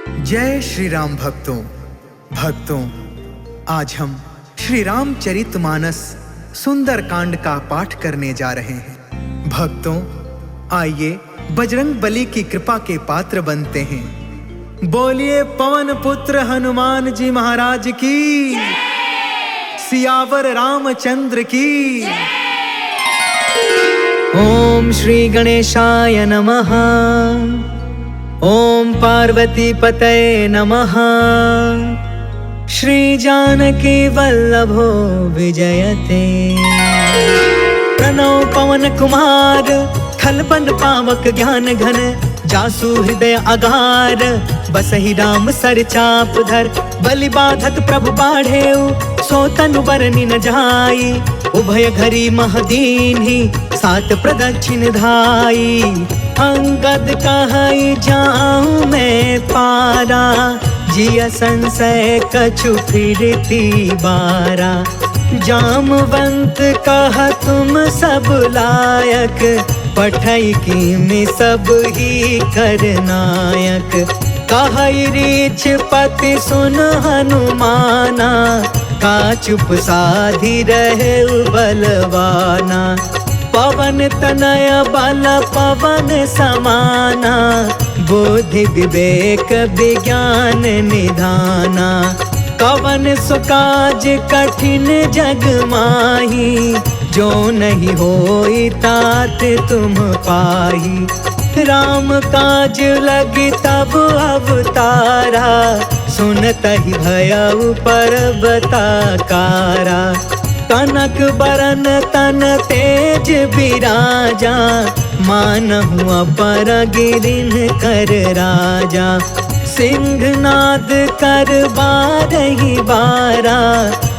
जय श्री राम भक्तों, आज हम श्री रामचरितमानस सुंदर कांड का पाठ करने जा रहे हैं। भक्तों, आइए बजरंग बली की कृपा के पात्र बनते हैं। बोलिए पवन पुत्र हनुमान जी महाराज की, सियावर रामचंद्र की। ओम श्री गणेशाय नमः। ओम पार्वती पतये नमः। श्री जानकी वल्लभो विजयते। प्रणव पवन कुमार, खलबन पावक ज्ञान घन। जासु हृदय अगार, बसहि राम सर चाप धर। बलि बाधत प्रभु बाढ़ेउ, सो तनु बरनि न जाई। उभय घरी महदीन्हि, सात प्रदक्षिण धाई। अंगद कहई जाऊं मैं पारा, जिया संशय कछु फिरती बारा। जामवंत कह तुम सब लायक, पठई की में सब ही करनायक। कहई रीछ पति सुन हनुमाना, का चुप साधी रहे बलवाना। पवन तनय बल पवन समाना, बुद्धि विवेक विज्ञान निधाना। कवन सुकाज कठिन जग माही, जो नहीं होई तात तुम पाही। राम काज लगी तब अवतारा, सुनतहि भयउ पर्वताकारा। कनक बरन तन तेज बिराजा, मानहु अपर गिरिन कर राजा। सिंहनाद कर बारहि बारा,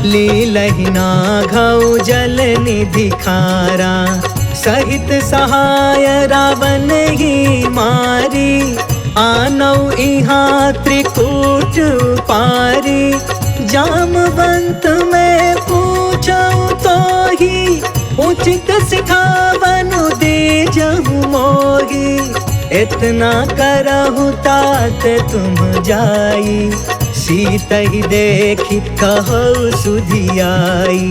लीलहि नाघउ जल निधि खारा। सहित सहाय रावण ही मारी, आनौ इहाँ त्रिकूट पारी। जामवंत में पूछऊ तो ही, उचित सिखावनु दे जहु मोही। इतना करहु तात तुम जाई, सीतहि देखी कहु सुधियाई।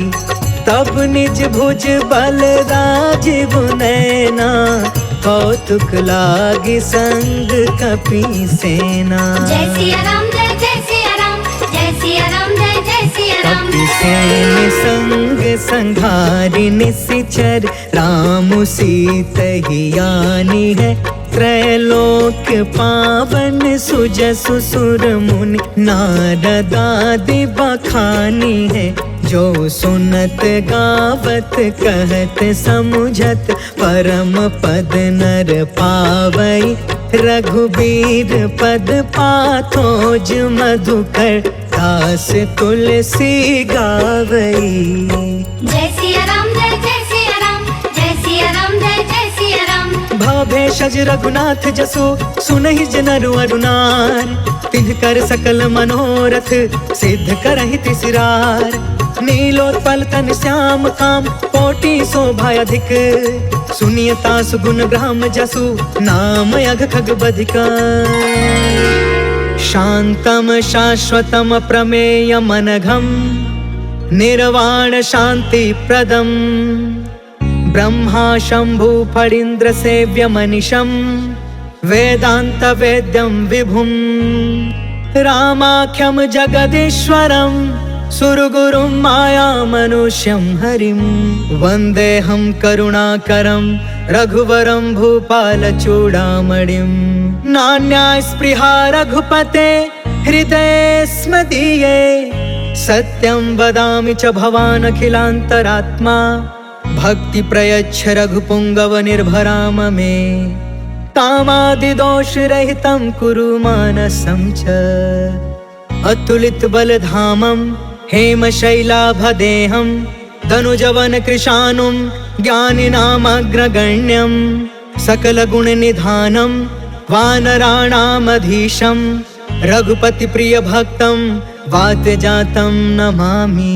तब निज भुज बल राजीव नैना, कौतुक लागी संग कपि सेना। जय सिया राम, जय सिया राम, जय सिया राम, जय सिया राम। कपि सेन संग संघारि निशिचर, राम सीतहि आनी है। त्रैलोक पावन सुजसु सुर मुनि, नारद आदि बखानी है। जो सुनत गावत कहत समुझत, परम पद नर पावई। रघुबीर पद पाथोज मधुकर, दास तुलसी गावई। जय सिया राम, जय सिया राम, जय सिया राम, जय सिया राम। भव भेषज रघुनाथ जसु, सुनहि जनरु अरुनार। तिन्ह कर सकल मनोरथ, सिद्ध करहि तिसिरार। नीलोत्पल तन श्याम काम, कोटि शोभा अधिक। सुनियता सुगुण ब्रह्म जसु, नाम यग खग बधिका। शांतम शाश्वतम प्रमेय मनघम, निर्वाण शांति प्रदम। ब्रह्मा शंभु फणीन्द्र सेव्य मनिषम, वेदांत वेद्यम विभुम। रामाख्यम जगदीश्वरम, सुरगुरुं माया मनुष्यं हरिं। वन्देऽहं करुणाकरं, रघुवरं भूपाल चूडामणिं। नान्या स्पृहा रघुपते, हृदये स्मदीये। सत्यं वदामि च भवान् अखिलान्तरात्मा, भक्ति प्रयच्छ रघुपुङ्गव निर्भराम मे। कामादिदोष रहितं कुरु मानसं च, अतुलित बलधामं हेमशैलाभदेहं। तनुजवन कृशानुं, ज्ञानिनामग्रगण्यं। सकलगुणनिधानं, वानराणामधीशं। रघुपति प्रिय भक्तं, वातजातं नमामि।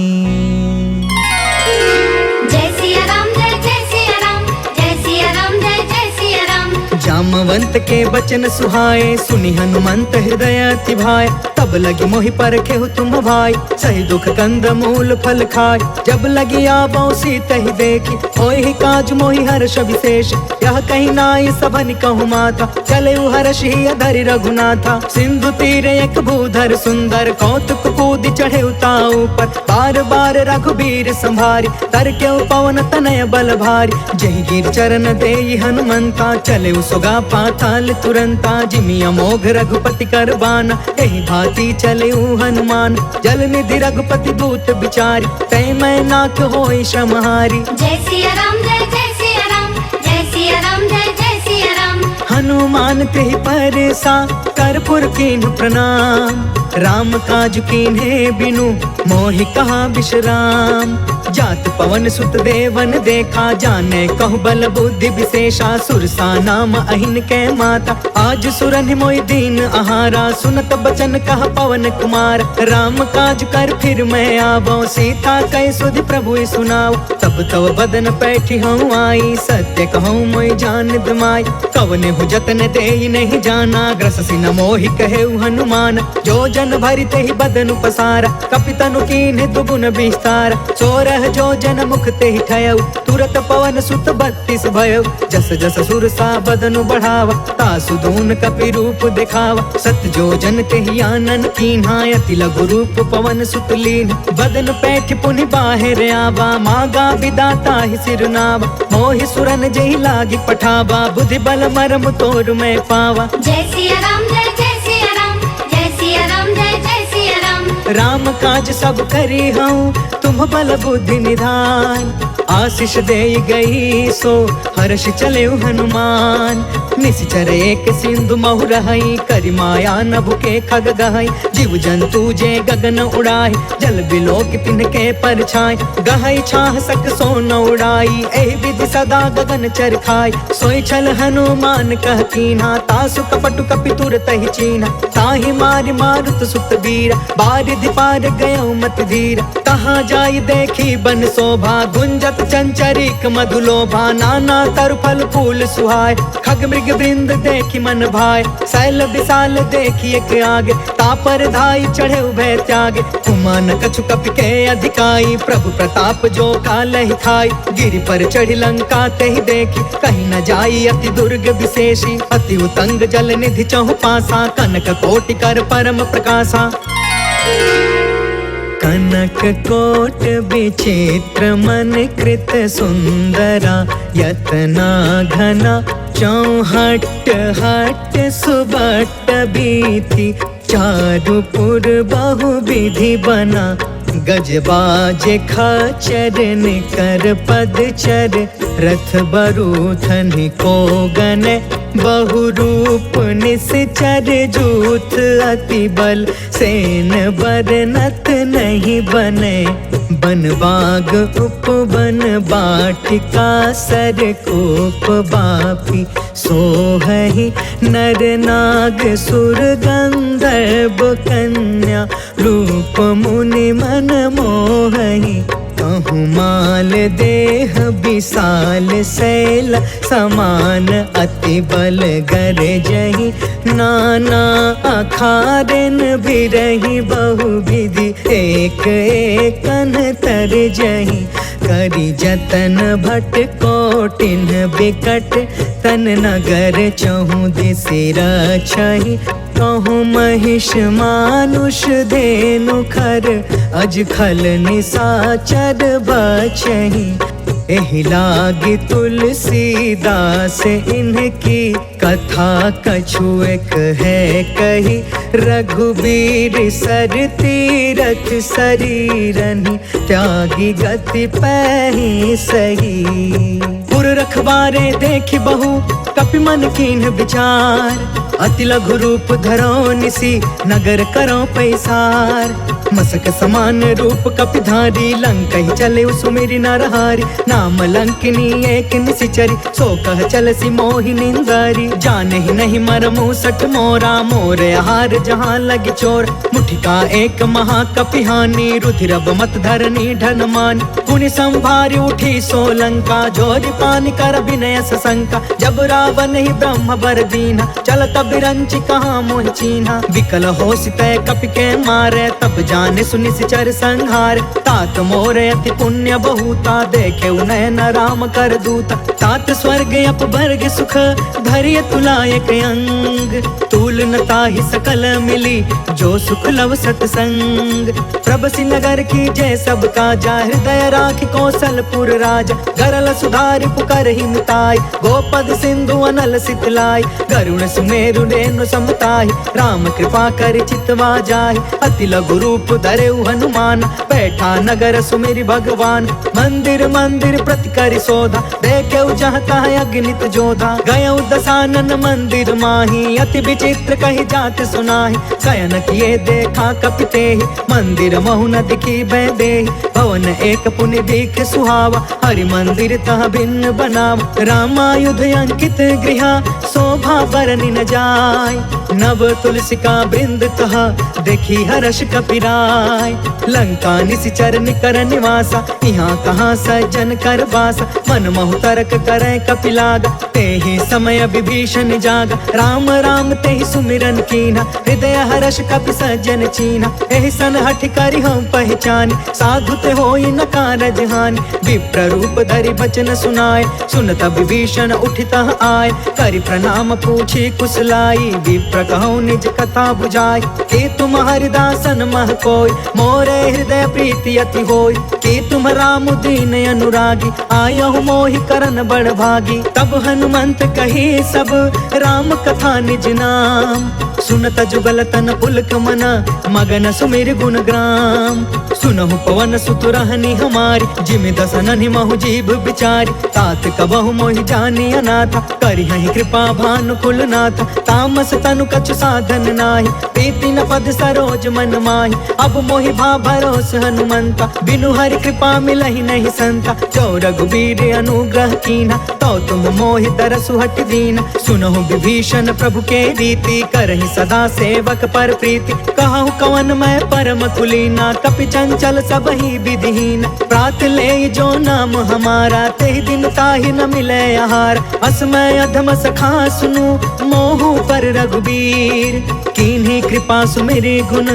जय सिया राम, जय सिया राम, जय सिया राम, जय सिया राम। जामवंत के बचन सुहाए, सुनि हनुमंत हृदय अति भाए। तब लगी मोहि परखे हो तुम भाई, सही दुख कंद मूल फल खाए। जब लगी आबो सीतहि देखी, होहि काज मोहि हर्ष विशेष। यह कहीं नाई सबन कहु माथा, चले हर्ष ही अधरि रघुनाथा। सिंधु तीर एक भूधर सुंदर, कौतुक कूद चढ़े उताऊ पर। बार बार रघुबीर संभारी, तर के पवन तनय बल भारी। जहि गिर चरण देई हनुमंता, चले सुगा पाताल तुरंता। जिमि अमोघ रघुपति कर बाना, एहि भांति चले हनुमान। जल निधि रघुपति दूत बिचारी, तै मैं नाथ होई श्रमहारी। जय सिया राम जय सिया राम, जय सिया राम जय सिया राम। हनुमान तेहि परसा, कर्पूर कीन्ह प्रणाम। राम काज कीन्हे बिनु, मोहि कहा विश्राम। जात पवन सुत देवन देखा, जाने कहु बल बुद्धि विशेषा। सुरसा नाम अहिन के माता, आज सुरनि मोहि दीन आहारा। सुनत बचन कहा पवन कुमार, राम काज कर फिर मैं आवो। सीता कै सुधि प्रभु सुनाओ, तब तव बदन पैठी हूँ आई। सत्य कहूँ मोहि जान दमाई, कवने हु जतन देहि नहीं जाना। ग्रससि न मोहि कहे हनुमान, जो जन भरि तेहि बदन पसारा। कपितनु कीन्हे दुगुन विस्तार, 16 जो जन मुख तेहि ठयउ। तुरत पवन सुत 32 भयउ, जस जस सुरसा बदनु बढ़ावा। तासु दून कपि रूप दिखावा, सत जो जन तेहि आनन कीन्हा। अति लघु रूप पवन सुत लीन, बदन पैठ पुनि बाहिर आवा। मागा विदाता ही सिरनावा, मोहि सुरन जेहि लागी पठावा। बुद्धि बल मरम तोर मैं पावा। जय सिया राम जय सिया राम, जय सिया राम जय सिया राम। राम काज सब करी हूँ, तुम बल बुद्धि निधान। आशीष दे गई सो, हर्ष चले हनुमान। निश्चर एक सिंधु महु रहई, करि माया नभु के खग गहई। जीव जंतु जे गगन उड़ाई, जल बिलोक तिनके परछाई। गहई छाह सक सो न उड़ाई, एहि विधि सदा गगन चर खाई। सोई छल हनुमान कह कीन्हा, तासु कपटु कपि तुरत ही चीन्हा। ताहि मारि मारुत सुत वीरा, बारिधि पार गयो मत धीरा। कहाँ जाई देखी बन शोभा, गुंजत चंचरिक मधुलोभा। नाना तरु फल फूल सुहाय, खग मृग वृंद देखी मन भाय। शैल विशाल देखी एक आगे, तापर धाई चढ़े उभय त्यागे। उमान कछु कपि के अधिकाई, प्रभु प्रताप जो कालहि खाई। गिरि पर चढ़ी लंका तेहि देखी, कहीं न जाई अति दुर्ग विशेषी। अति उतंग जल निधि चहु पासा, कनक कोटि कर परम प्रकाशा। कनक कोट विचित्र मन कृत सुंदरा। यतना घना चौहट हट सुबट बीती। चारु पुर बहु विधि बना, गजबाज खचर निकर पदचर। रथ बरूथन को गन, बहु रूप निश्चर। जूथ अति बल, सेन बरनत नहीं बने। बन बाग उपवन बाटिका, सर कोप बापी। सोहहि नर नाग सुर गंधर्व कन्या। रूप मुनि मन मोहहि, कहूँ माल देह विशाल। शैल समान अति बल गरजहि, नाना अखारन बिरहि। बहु विधि एक एकन तरजहि। करि जतन भट कोटिन बिकट, तन नगर चहु दिसि रछहि। कहूँ महिष मानुष धेनु खर, अज खल निसाचर बचहि। एहि लागी तुलसीदास इनकी, कथा कछु एक है कही। रघुबीर सर तीरथ शरीरनि, त्यागी गति पैहि सही। पुर रखवारे देखि बहु, कपि मन कीन्ह विचार। अति लघु रूप धरो निसी, नगर करो पैसार। मसक समान रूप कपिधारी, लंकहि चले सुमिरि नरहारी। नाम लंकिनी एक निशिचरी, सो कह चलसि मोहि निंदारी। जानहि नहीं मरमु सठ मोरा, मोर आहार जहाँ लग चोर। मुठिका एक महाकपिहानी, रुधिरब मत धरनी ढन मानी। पुनि संभारी उठी सो लंका, जोरि पान मानि कर विनय सशंका, जब रावण ही ब्रह्म बर दीना, चलत बिरंच कहाँ मोहि चीन्हा। विकल हो सितय कपि के मारे, तब जाने सुनि सिचर संहार। तात मोरे अति पुण्य बहुता, देखे नयन राम कर दूता। तात स्वर्ग अपवर्ग सुख, धैर्य तुलायक अंग। तूल न ताहि सकल मिली, जो सुख लव सतसंग। प्रभसि नगर की जय सब काजा, हृदय राखि कौशलपुर राजा। गरल सुधारि पुकर ही मिताई, गोपद सिंधु अनल सितलाई। गरुण सुमेरु रेणु समताहि, राम कृपा कर चितवा जाहि। अति लघु रूप धरेउ हनुमान, बैठा नगर सुमिरि भगवान। मंदिर मंदिर प्रति करि शोधा, देखेउ जहाँ तहाँ अगणित जोधा। गयउ दसानन मंदिर माही, अति विचित्र कही जात सुनाहि। शयन किए देखा कपि तेहि, मंदिर महु न दिखी देहि। भवन एक पुनि दिख सुहावा, हरि मंदिर तह भिन्न बनावा। रामायुध अंकित गृह, शोभा बरनि न जाय। नव तुलसिका वृंद तह, देखी हर्ष कपिराय। लंका निशिचर निकर निवासा, यहाँ कहाँ सज्जन कर बासा। मन महु तर्क करे कपिलागा, तेहि समय विभीषण जागा। राम राम तेहि सुमिरन कीन्हा, हृदय हर्ष कपि सज्जन चीन्हा। एहि सन हठि करि हम पहचानी, साधु ते होई न कारज हानि। विप्र रूप धरि बचन सुनाए, सुनत विभीषण उठितः आए। करि प्रणाम पूछी कुशलाई, विप्र कहौ निज कथा बुझाई। कि तुम हरिदासन मह कोय, मोरे हृदय प्रीति अति होय। कि तुम राम दीन अनुरागी, आयहु मोहि करन बड़ भागी। तब हनुमंत कही सब, राम कथा निज नाम। सुनत जुगल तन पुलक मन, मगन सुमिर गुण ग्राम। सुनहु पवन सुत रहनी हमारी, जिमि दसन महु जीव बिचारी। तात कबहु मोहि जानी अनाथा, करिहहि कृपा भानु कुलनाथा। तामस तनु कछु साधन नाही, प्रीति न पद सरोज मन माही। अब मोहि भा भरोस हनुमंता, बिनु हरि कृपा मिलहि नहीं संता। जो रघुबीर अनुग्रह कीन्हा, तो तुम मोहि तरसु हट दीना। सुनहु विभीषण प्रभु के रीति, करहि सदा सेवक पर प्रीति। कहु कवन मैं परम कुलीना, कपि चंचल सबहि विधिहीन। प्रात ले जो नाम हमारा, तेहि दिन ताहि न मिले आहार। असमय अधम सखा सुनु, मोहु पर रघुबीर। कीन्ही कृपा सुमिरि गुण,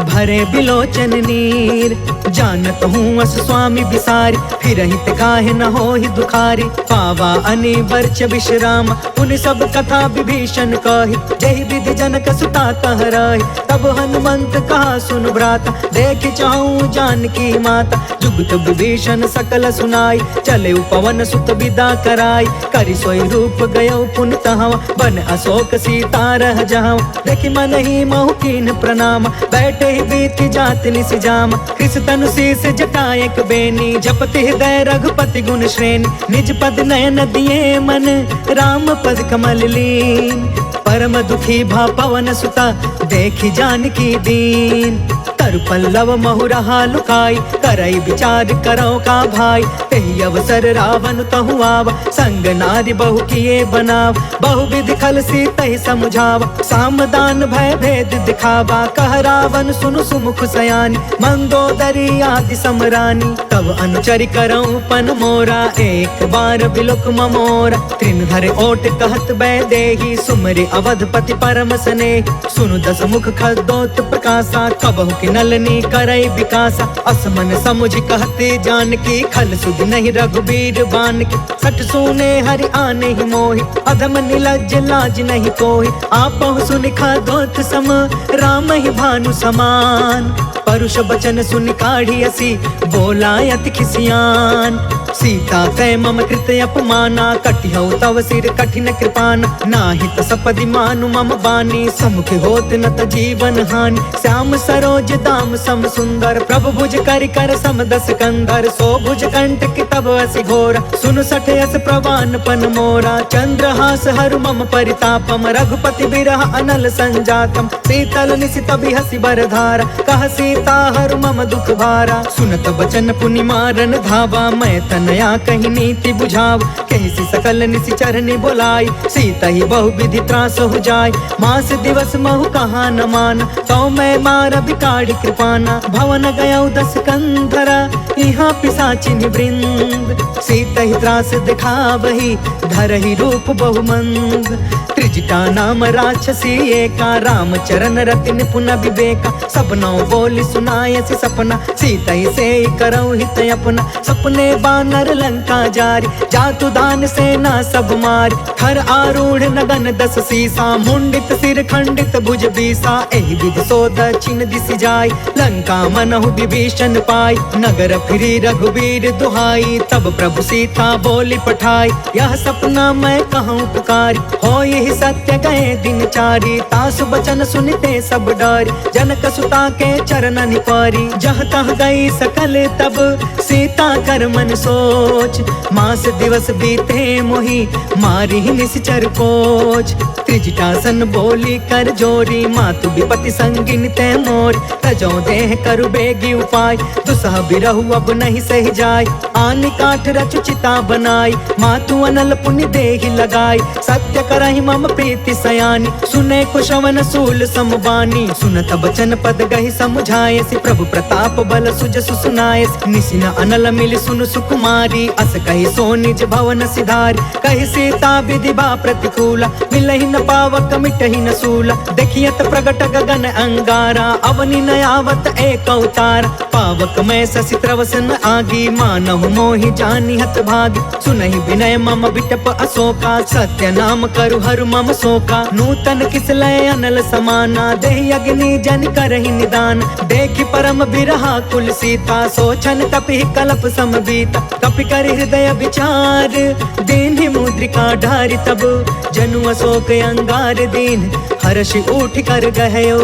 भरे बिलोचन नीर। जानत हूँ अस स्वामी बिसारी, फिर हित काहे न होहि दुखारी। पावा अनिवर्च विश्राम, उन सब कथा विभीषण कही। जहि विधि जनक सुता तह रही, तब हनुमंत कहा सुन भ्राता। देख चाहूं जानकी माता, जुगत विभीषण सकल सुनाई। चले पवन सुत विदा कराई, करि सोई रूप गयो पुन तहवा। बन अशोक सीता रह जावा, देखि मन ही महु कीन प्रणाम। बैठे ही बीत जात निस जामा, कृष तनु शीस जटायक बेनी। जपति हृदय रघुपति गुण श्रेणी, निज पद नयन दिए मन, राम पद कमल लीन। परम दुखी भा पवन सुता, देखी जानकी दीन। तरु पल्लव महु रहा लुकाई, करई विचार करो का भाई। तेहि अवसर रावण तहु आवा, संग नारी बहु किए बनाव। बहु विधि खल सीतहि समुझावा, सामदान भय भेद दिखावा। कह रावण सुनु सुमुख सयानी, मंदोदरी आदि समरानी। तब अनुचरि करऊं पन मोरा, एक बार बिलोक ममोरा। तृण धरे ओट कहत बैदेही, सुमरि अवधपति परम स्नेह। सुनु दस मुख खदोत प्रकाशा, कबहु कि नलनी करई विकासा। असमन समुझ कहते जानकी, खल सुध नहीं रघुबीर बानकी। सठ सुने हरि आने ही मोहि, अधम निलज्ज लाज नहीं कोहि। आपहु सुनि खदोत सम, राम ही भानु समान। परुष बचन सुनि काढ़ी असी, बोला अति खिसियान। सीता तय मम कृत अपमाना, कटिहउ तव सिर कठिन कृपाना। नाहित सपदि मानु मम बानी, समुख होत न त जीवन हानि। श्याम सरोज दाम सम सुंदर, प्रभु भुज करि कर सम दस कंधर। सो भुज कंटक तब असि घोरा, सुन सठ यस प्रवान पन मोरा। चंद्रहास हरु मम परितापम, रघुपति बिरह अनल संजातम। शीतल निशित बिहसि बरधारा, कह सीता हरु मम दुख भारा। सुनत बचन पुनि मारन धावा, मैं तन नया कहीं नीति बुझाव, कैसी सकल निशिचर ने बोलाई, सीता ही बहु विधि त्रास हो जाय, मास दिवस महु कहा न मान, तो मैं मार बिकाड़ी कृपाना, भवन गया 10 कंधरा, यहाँ पिशाचिन वृंद, सीता ही त्रास दिखा वही, धर ही रूप बहुमंद, त्रिजटा नाम राक्षसी एका, राम चरण रति निपुण विवेका, सपनों बोली सुनाए से सपना, सीता ही से करौ हित अपना, सपने बानर लंका जारी, जातु दान सेना सब मारी, हर आरूढ़ नगन 10 सीसा, मुंडित सिर खंडित भुज बीसा, एहि विधि सो दक्षिण दिशि जाय, लंका मनहु विभीषण पाई, नगर फिरी रघुवीर दुहाई, तब प्रभु सीता बोली पठाई, यह सपना मैं कहूँ पुकारी, हो यही सत्य गए दिन चारी, तासु बचन सुनते सब डरी, जनक सुता के चरण निपारी, जह तह गई सकल तब सीता कर मन सोच, मास दिवस बीते मोही मारी निश्चर कोच, त्रिजटासन बोली कर जोरी, मातु विपति संगिन ते मोर, तजो देह करु बेगी उपाय, दुसह बिरहु अब नहीं सही जाय, आन काठ रचु चिता बनाई, मातु अनल पुण्य देहि लगाई, सत्य करहि मम प्रीति सयानी, सुने कुशवन सूल समबानी, सुनत बचन पद गहि समझाए, प्रभु प्रताप बल सुजसु सुनाए, निसिन अनल मिल सुन सुकुमारी, अस कहि सो निज भवन सिधारी, कहि सीता विधि बा प्रतिकूला, मिलहि न पावक मिटहि न सूला, देखियत प्रगट गगन अंगारा, अवनि न आवत एक अवतार, पावक में शशि त्रवसन आगी, मानहु मोहि जानि हत भागी, सुनहि विनय मम बिटप अशोका, सत्य नाम करु हरु मम शोका, नूतन किसलय अनल समाना, देहि अग्नि जन करहि निदान, देखि परम बिरहा कुल सीता, सोचन कपि कलप समबीता, कपि कर हृदय विचार, दीन्हि मुद्रिका ढारि तब, जनु अशोक अंगार दीन, हर्षि उठ कर गहयो,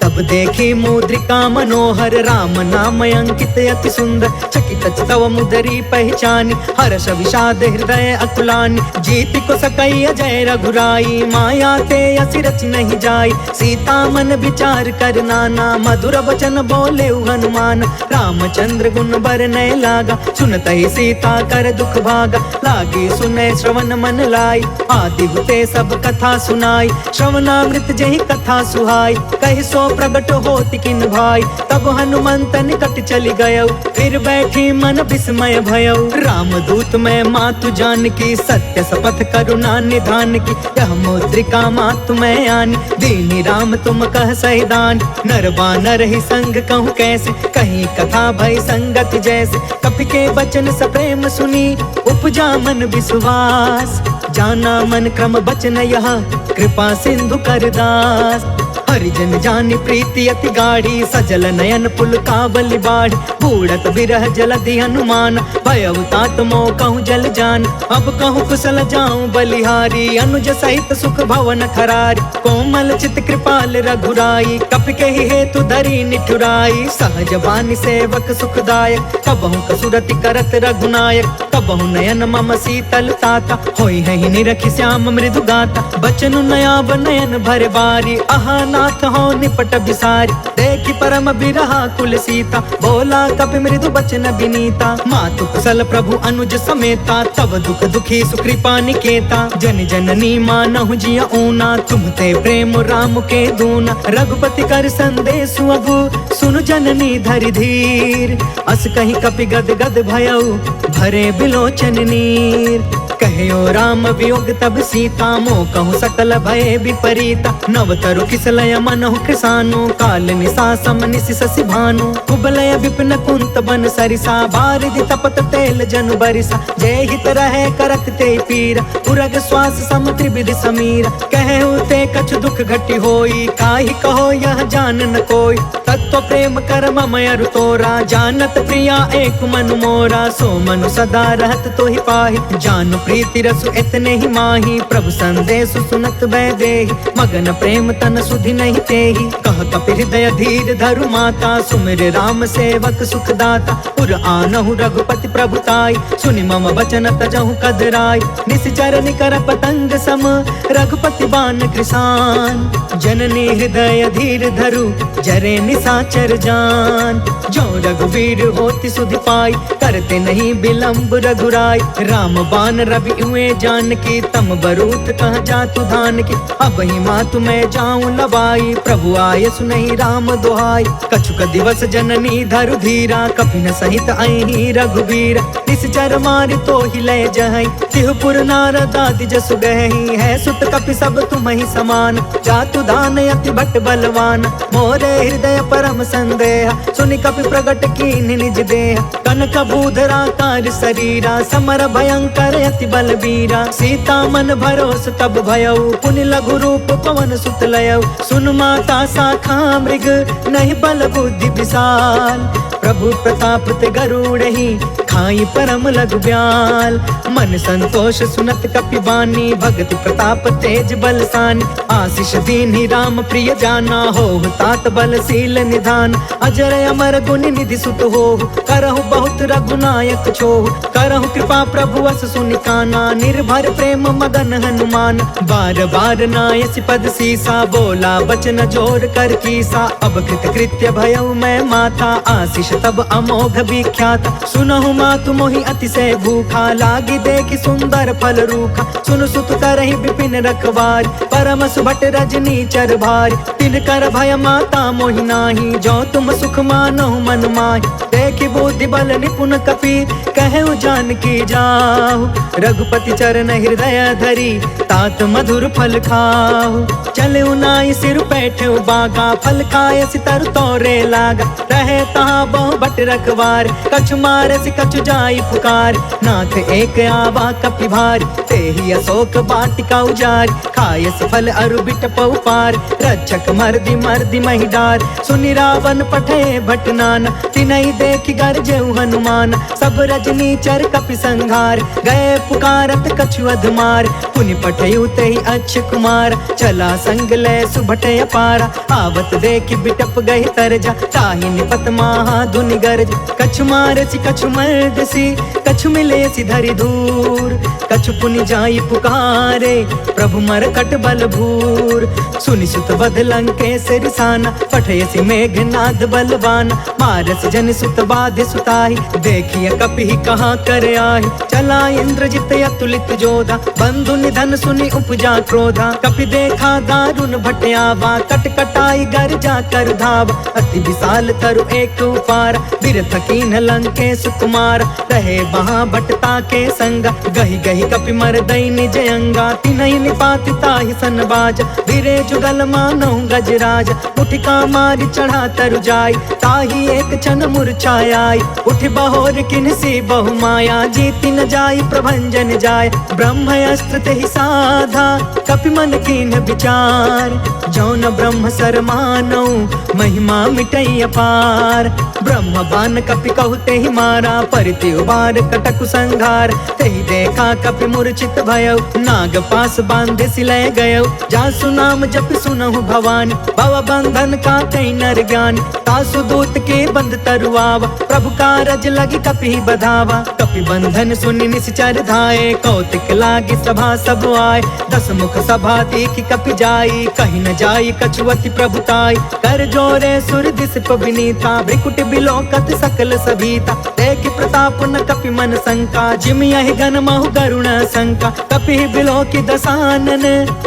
तब देखी मुद्रिका मनोहर, राम नाम अंकित अति सुंदर, चकित तव मुदरी पहचानी, हर्ष विषाद हृदय अकुलानी, जीति को सकई अजय रघुराई, माया ते असि रचि नहीं जाई, सीता मन विचार कर नाना, मधुर वचन बोले हनुमान, रामचंद्र गुण बरनय लागा, सुनत ही सीता कर दुख भागा, लागी सुनय श्रवण मन लाई, आदि हुते सब कथा सुनाई, श्रवणामृत जहि कथा सुहाई, कहि सो प्रगट होति किन भाई, तब हनुमंत निकट चली गयो, फिर बैठी मन विस्मय भयो, राम दूत में मातु जान की, सत्य शपथ करुणा निधान की, यह मुद्रिका मातु में आनी, दीनी राम तुम कह सहिदान, नर बानर ही संग कहूँ कैसे, कहीं कथा भई संगत जैसे, कपि के बचन सप्रेम सुनी, उपजा मन विश्वास, जाना मन क्रम बचन यह, कृपा सिंधु कर दास, हरिजन जानि प्रीति अति गाढ़ी, सजल नयन पुल कावली बाढ़, बूढ़त बिरह जलधि हनुमान, भयउ तात मोह कहूँ जल जान, अब कहूँ कुशल जाऊं बलिहारी, अनुज सहित सुख भवन खरारी, कोमल चित कृपाल रघुराई, कपि के ही हेतु धरी निठुराई, सहज बानी सेवक सुखदायक, कबहु कसुरति करत रघुनायक, कबहु नयन मम शीतल ताता, होई है निरखि श्याम मृदु गाता, बचनु नयाब नयन भर बारी, आहा नाथ हो निपट बिसारी, देखि परम बिरहा कुल सीता, बोला कपि मृदु बचन विनीता, मातु कुशल प्रभु अनुज समेता, तब दुख दुखी सुकृपा निकेता, जन जननी मानहु जिया ऊना, तुम ते प्रेम राम के दूना, रघुपति कर संदेशु अगु, सुनु जननी धरि धीर, अस कहीं कपि गद गद भयउ, भरे बिलोचन नीर, कहो राम वियोग तब सीता, मोह कहूँ सकल भय विपरीता, नव तरु किसलय मनहु कृसानु, काल निशा सम निशि शशि भानु, कुबलय विपिन कुंत बन सरिसा, बारिधि तपत तेल जनु बरिसा, जय हित रहे करत ते पीरा, उरग श्वास सम त्रिविधि समीरा, कहु ते कछु दुख घटी होई, काहि कहो यह जान न कोई, तत्व प्रेम कर मम अरु तोरा, जानत प्रिया एक मनु मोरा, सो मनु सदा रहत तो ही पाहि, जानु प्रीति रसु इतने ही माही, प्रभु संदेश सुनत भय देहि, मगन प्रेम तन सुधि नहीं तेहि, कह कपि हृदय धीर धरु माता, सुमिर राम सेवक सुखदाता, पुर आनहु रघुपति प्रभुताई, सुनि मम वचन तजहु कदराई, निश्चर निकर पतंग सम, रघुपति बान कृसान, जननी हृदय धीर धरु, जरे निशाचर जान। जो रघुवीर होति सुधि पाई, करते नहीं विलंब रघुराई। राम बान रवि हुए जान की, तम बरूत कह जातु धान की। अब ही मातु मैं जाऊं लबाई, प्रभु आय सुनहि राम दुहाई। कछुक दिवस जननी धरु धीरा, कपिन सहित अहि रघुवीर। निश्चर मारि तो ही लय जहई, तिहुपुर नारद आदि जसु गहई। है सुत कपि सब तुम्हि समान, जातु दान अति भट बलवान। मोरे हृदय परम संदेह, सुनि कपि प्रगट कीन्हि निज देह। कनक बूधरा कार शरीरा, समर भयंकर अति बलबीरा। सीता मन भरोस तब भयउ, पुनि लघु रूप पवन सुत लयउ। सुन माता शाखा मृग, नहीं बल बुद्धि विशाल। प्रभु प्रताप ते गरुड़हि, खाई परम लघु ब्याल। मन संतोष सुनत कपि बानी, भगति प्रताप तेज बलसानी। आशीष दीन्हि राम प्रिय जाना, होहु तात बलशील निधान। अजर अमर गुण निधि सुत होहु, करहु बहुत रघुनायक छोहु। करहु कृपा प्रभु अस सुनि काना, निर्भर प्रेम मगन हनुमान। बार बार नायसि पद सीसा, बोला बचन जोर कर कीसा। अब कृत कृत्य भयउ मैं माता, आशीष तब अमोघ विख्यात। सुनहु मातु मोहि अतिशय भूखा, लागी देखि सुंदर फल रूखा। सुन सुत करहि विपिन रखवार, परम सुभट रजनी चर भार। तिन कर भय माता मोहि नाही, जो तुम सुख मानहु मन माहि। देखि बुद्धि बल निपुण कपि, कहु जानकी जाहु। रघुपति चरण हृदय धरी, तात मधुर फल खाहु। चलउ नाई सिर बैठउ बागा, फल खाय सितर तोरे लागा। रहे तहाँ बहु भट रखवार, कछु मारसि कछु जाई पुकार। नाथ एक आवा कपि भारी, तेहि अशोक वाटिका उजारी। खायस फल अरु बिटपउ पार, रक्षक मर्दि मर्दि महि डार। सुनि रावण पठे भट नाना, तिनहि देखि गरजेउ हनुमान। सब रजनी चर कपि संघार, गए पुकारत कछु अधमार। पुनि पठयु तेहि अक्ष कुमार, चला संग लय सुभट अपारा। आवत देखि बिटप गहि तरजा, ताहि निपत महा धुनि गरज। कछु मारसि कछु मर्दसि, कछु मिलेसि धरि धूर। कछु पुनि जाई पुकारे, प्रभु मरकट बल भूर। सुनि सुत बध लंकेश रिसाना, पठयसि मेघनाद बलवान। मारस जन सुत बाधि सुताहि, देखिय कपि कहाँ कर आहि। चला इंद्रजित अतुलित जोधा, बंधु निधन सुनि उपजा क्रोधा। कपि देखा दारुण भट आवा, कट कटाई गर्जा कर धावा। अति विशाल तरु एक उपारा, बिरथ कीन्ह लंकेश कुमार। रहे वहाँ भटता के संगा, गहि गहि कपि मरदई निज अंगा। तिनहि निपाति ताहि सन बाजा, बिरे जुगल मानहु गजराज। उठिका मारि चढ़ा तरु जाई, ताहि एक क्षण मूर्छाई। उठ बहोर किन्हसी बहु माया, जीति न जाई प्रभंजन जाय। ब्रह्म अस्त्र तेहि साधा, कपि मन कीन्ह विचार। जौन ब्रह्म सर मानौ, महिमा मिटई अपार। ब्रह्म बान कपि कहु तेहि मारा, परिति उबार कटकु संघार। तेहि देखा कपि मूर्छित भयउ, नाग पास बांधे सिलय गयउ। जासु नाम जप सुनहु भवानी, भव बंधन काटै नर ज्ञानी। तासु दूत के बंध तरुआवा, प्रभु कारज लगी कपि बधावा। कपि बंधन सुनि निश्चर धाये, कौतिक लागी सभा सब आए। दस मुख सभा देखि कपि जाई, कहि न जाई कछुअति प्रभुताई। कर जोरे सुर दिसप विनीता, भ्रिकुट बिलोकत सकल सभीता। देखि प्रताप न कपि मन शंका, जिम यहि गन महु गरुण शंका। कपि बिलोकि दसानन,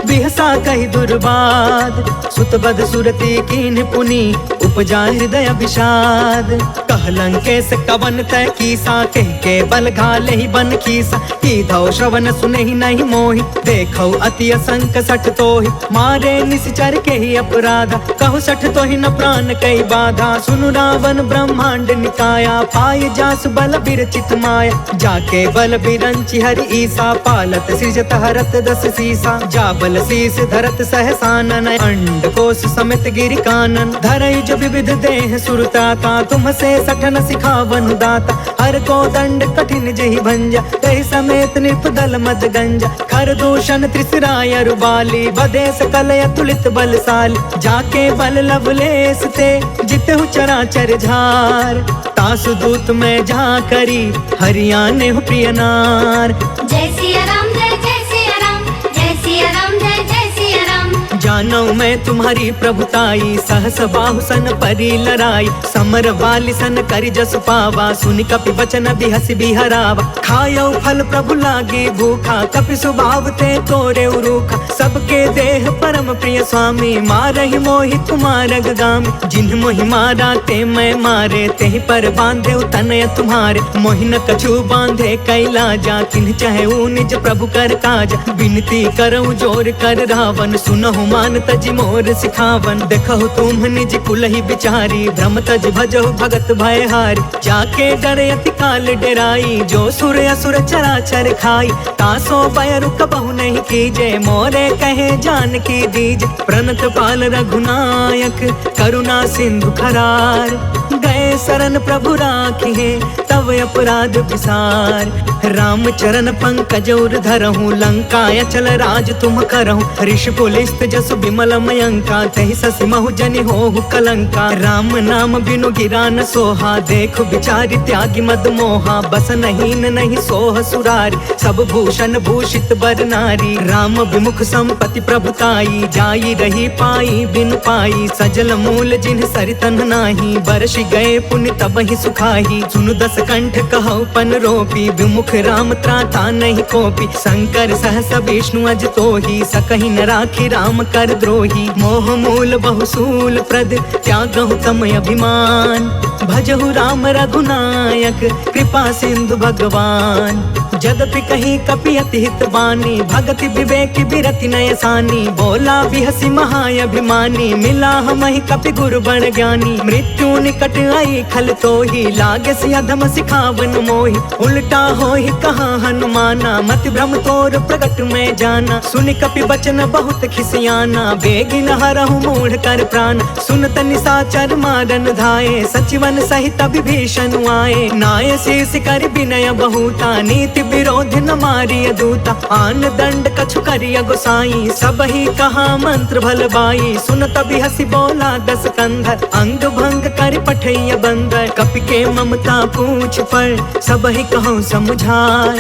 बिहसा कहि दुर्बाद। सुत बध सुरति कीन्ह पुनि, उपजा हृदय विषाद। कह लंकेश कवन तय कीसा, कहि के बल घाले ही बन खीसा। कीधौ श्रवण सुनहि नहीं मोहि, देखौ अति असंक सठ तोहि। मारे निश्चर के ही अपराधा, कहु सठ तोहि न प्राण कई बाधा। सुनु रावण ब्रह्मांड निकाया, पाय जासु बल बिरचित माया। जाके बल बिरंचि हरि ईसा, पालत सृजत हरत दस सीसा। जा बल शीस धरत सहसानन, अंड कोश समित गिरि कानन। धरई जो विविध देह सुरताता, तुम से सठन सिखावन दाता। हर को दंड कठिन जहि भंजा, तहि समेत नृप दल मद गंजा। खर दूषण त्रिसराय रुबाली, बधे सकल अतुलित बलशाली। जाके बल लवलेस ते, जितहु चराचर झार। तासु दूत में जा करी, हरियाणे हो प्रिय नार। जय सिया राम, जय जय सिया राम, जय सिया राम, जय जय सिया राम। जानो मैं तुम्हारी प्रभुताई, सहस बाहु सन परी लड़ाई, समर वाली सन करि जस पावा, सुनि कपि वचन बिहसि बिहरावा। खायो फल प्रभु लागी भूखा, कपि स्वभाव ते तोरे उरूखा, सबके देह परम प्रिय स्वामी, मारहि मोहि कुमारग गामी। जिन्ह मोहि मारा ते मैं मारे, तेहि पर बांधे तनय तुम्हारे, मोहि न कछु बांधे कैलाजा, तिन्ह चाहे निज प्रभु कर काज। विनती करऊं जोर कर रावण, सुनहु मान तज मोर सिखावन। देखहु तुम निज कुलहि बिचारी, भ्रम तज भजहु भगत भय हारी। जाके डरे अति काल डेराई, जो सुर असुर चराचर खाई। तासो बयरु कबहु नहीं कीजे, मोरे कहे जान की दीज। प्रणत पाल रघुनायक, करुणा सिंधु खरार, गए शरण प्रभु राखिए, तब अपराध विसार। राम चरण पंकज उर धरहु, लंका अचल राज तुम करहु। ऋषिपुलिस्त जसु विमल मयंका, तहि ससि महु जनि होहु कलंका। राम नाम बिनु गिरा न सोहा, देखु बिचारी त्यागी मद मोहा। बसन हीन नहीं सोह सुरारी, सब भूषण भूषित बर नारी। राम विमुख संपत्ति प्रभुताई, जाई रही पाई बिनु पाई। सजल मूल जिन्ह सरितन नाही, बरसि गए पुण्य तब ही सुखाही। सुनु दस कंठ कहु पन रोपी, विमुख राम त्राता नहीं कोपी। शंकर सहस विष्णु अज तोही, सकहि न राखी राम कर द्रोही। मोह मूल बहुसूल प्रद, त्यागहु तम अभिमान। भजहु राम रघुनायक, कृपा सिंधु भगवान। जदपि कहीं कपि अति हित बानी, भगति विवेक बिरति नय सानी। बोला बिहसि महाअभिमानी, मिला हमहि कपि गुरु बड़ ज्ञानी। मृत्यु निकट आई खल तोही, लागे सि अधम सिखावन मोही। उल्टा होहि कहा हनुमाना, मति भ्रम तोर प्रगट में जाना। सुनि कपि बचन बहुत खिसियाना, बेगिन हरहु मूढ़ कर प्राण। सुनत निशाचर मारन धाये, सचिवन सहित विभीषण आए। नाय शीस कर विनय बहुता, नीति विरोध न मारिय दूता। आन दंड कछु करिय गोसाई, सब ही कहा मंत्र भल बाई। सुनत बिहसि बोला दस कंधर, अंग भंग कर पठैय बंदर। कपि के ममता पूछ पर, सब ही कहूँ समझाय।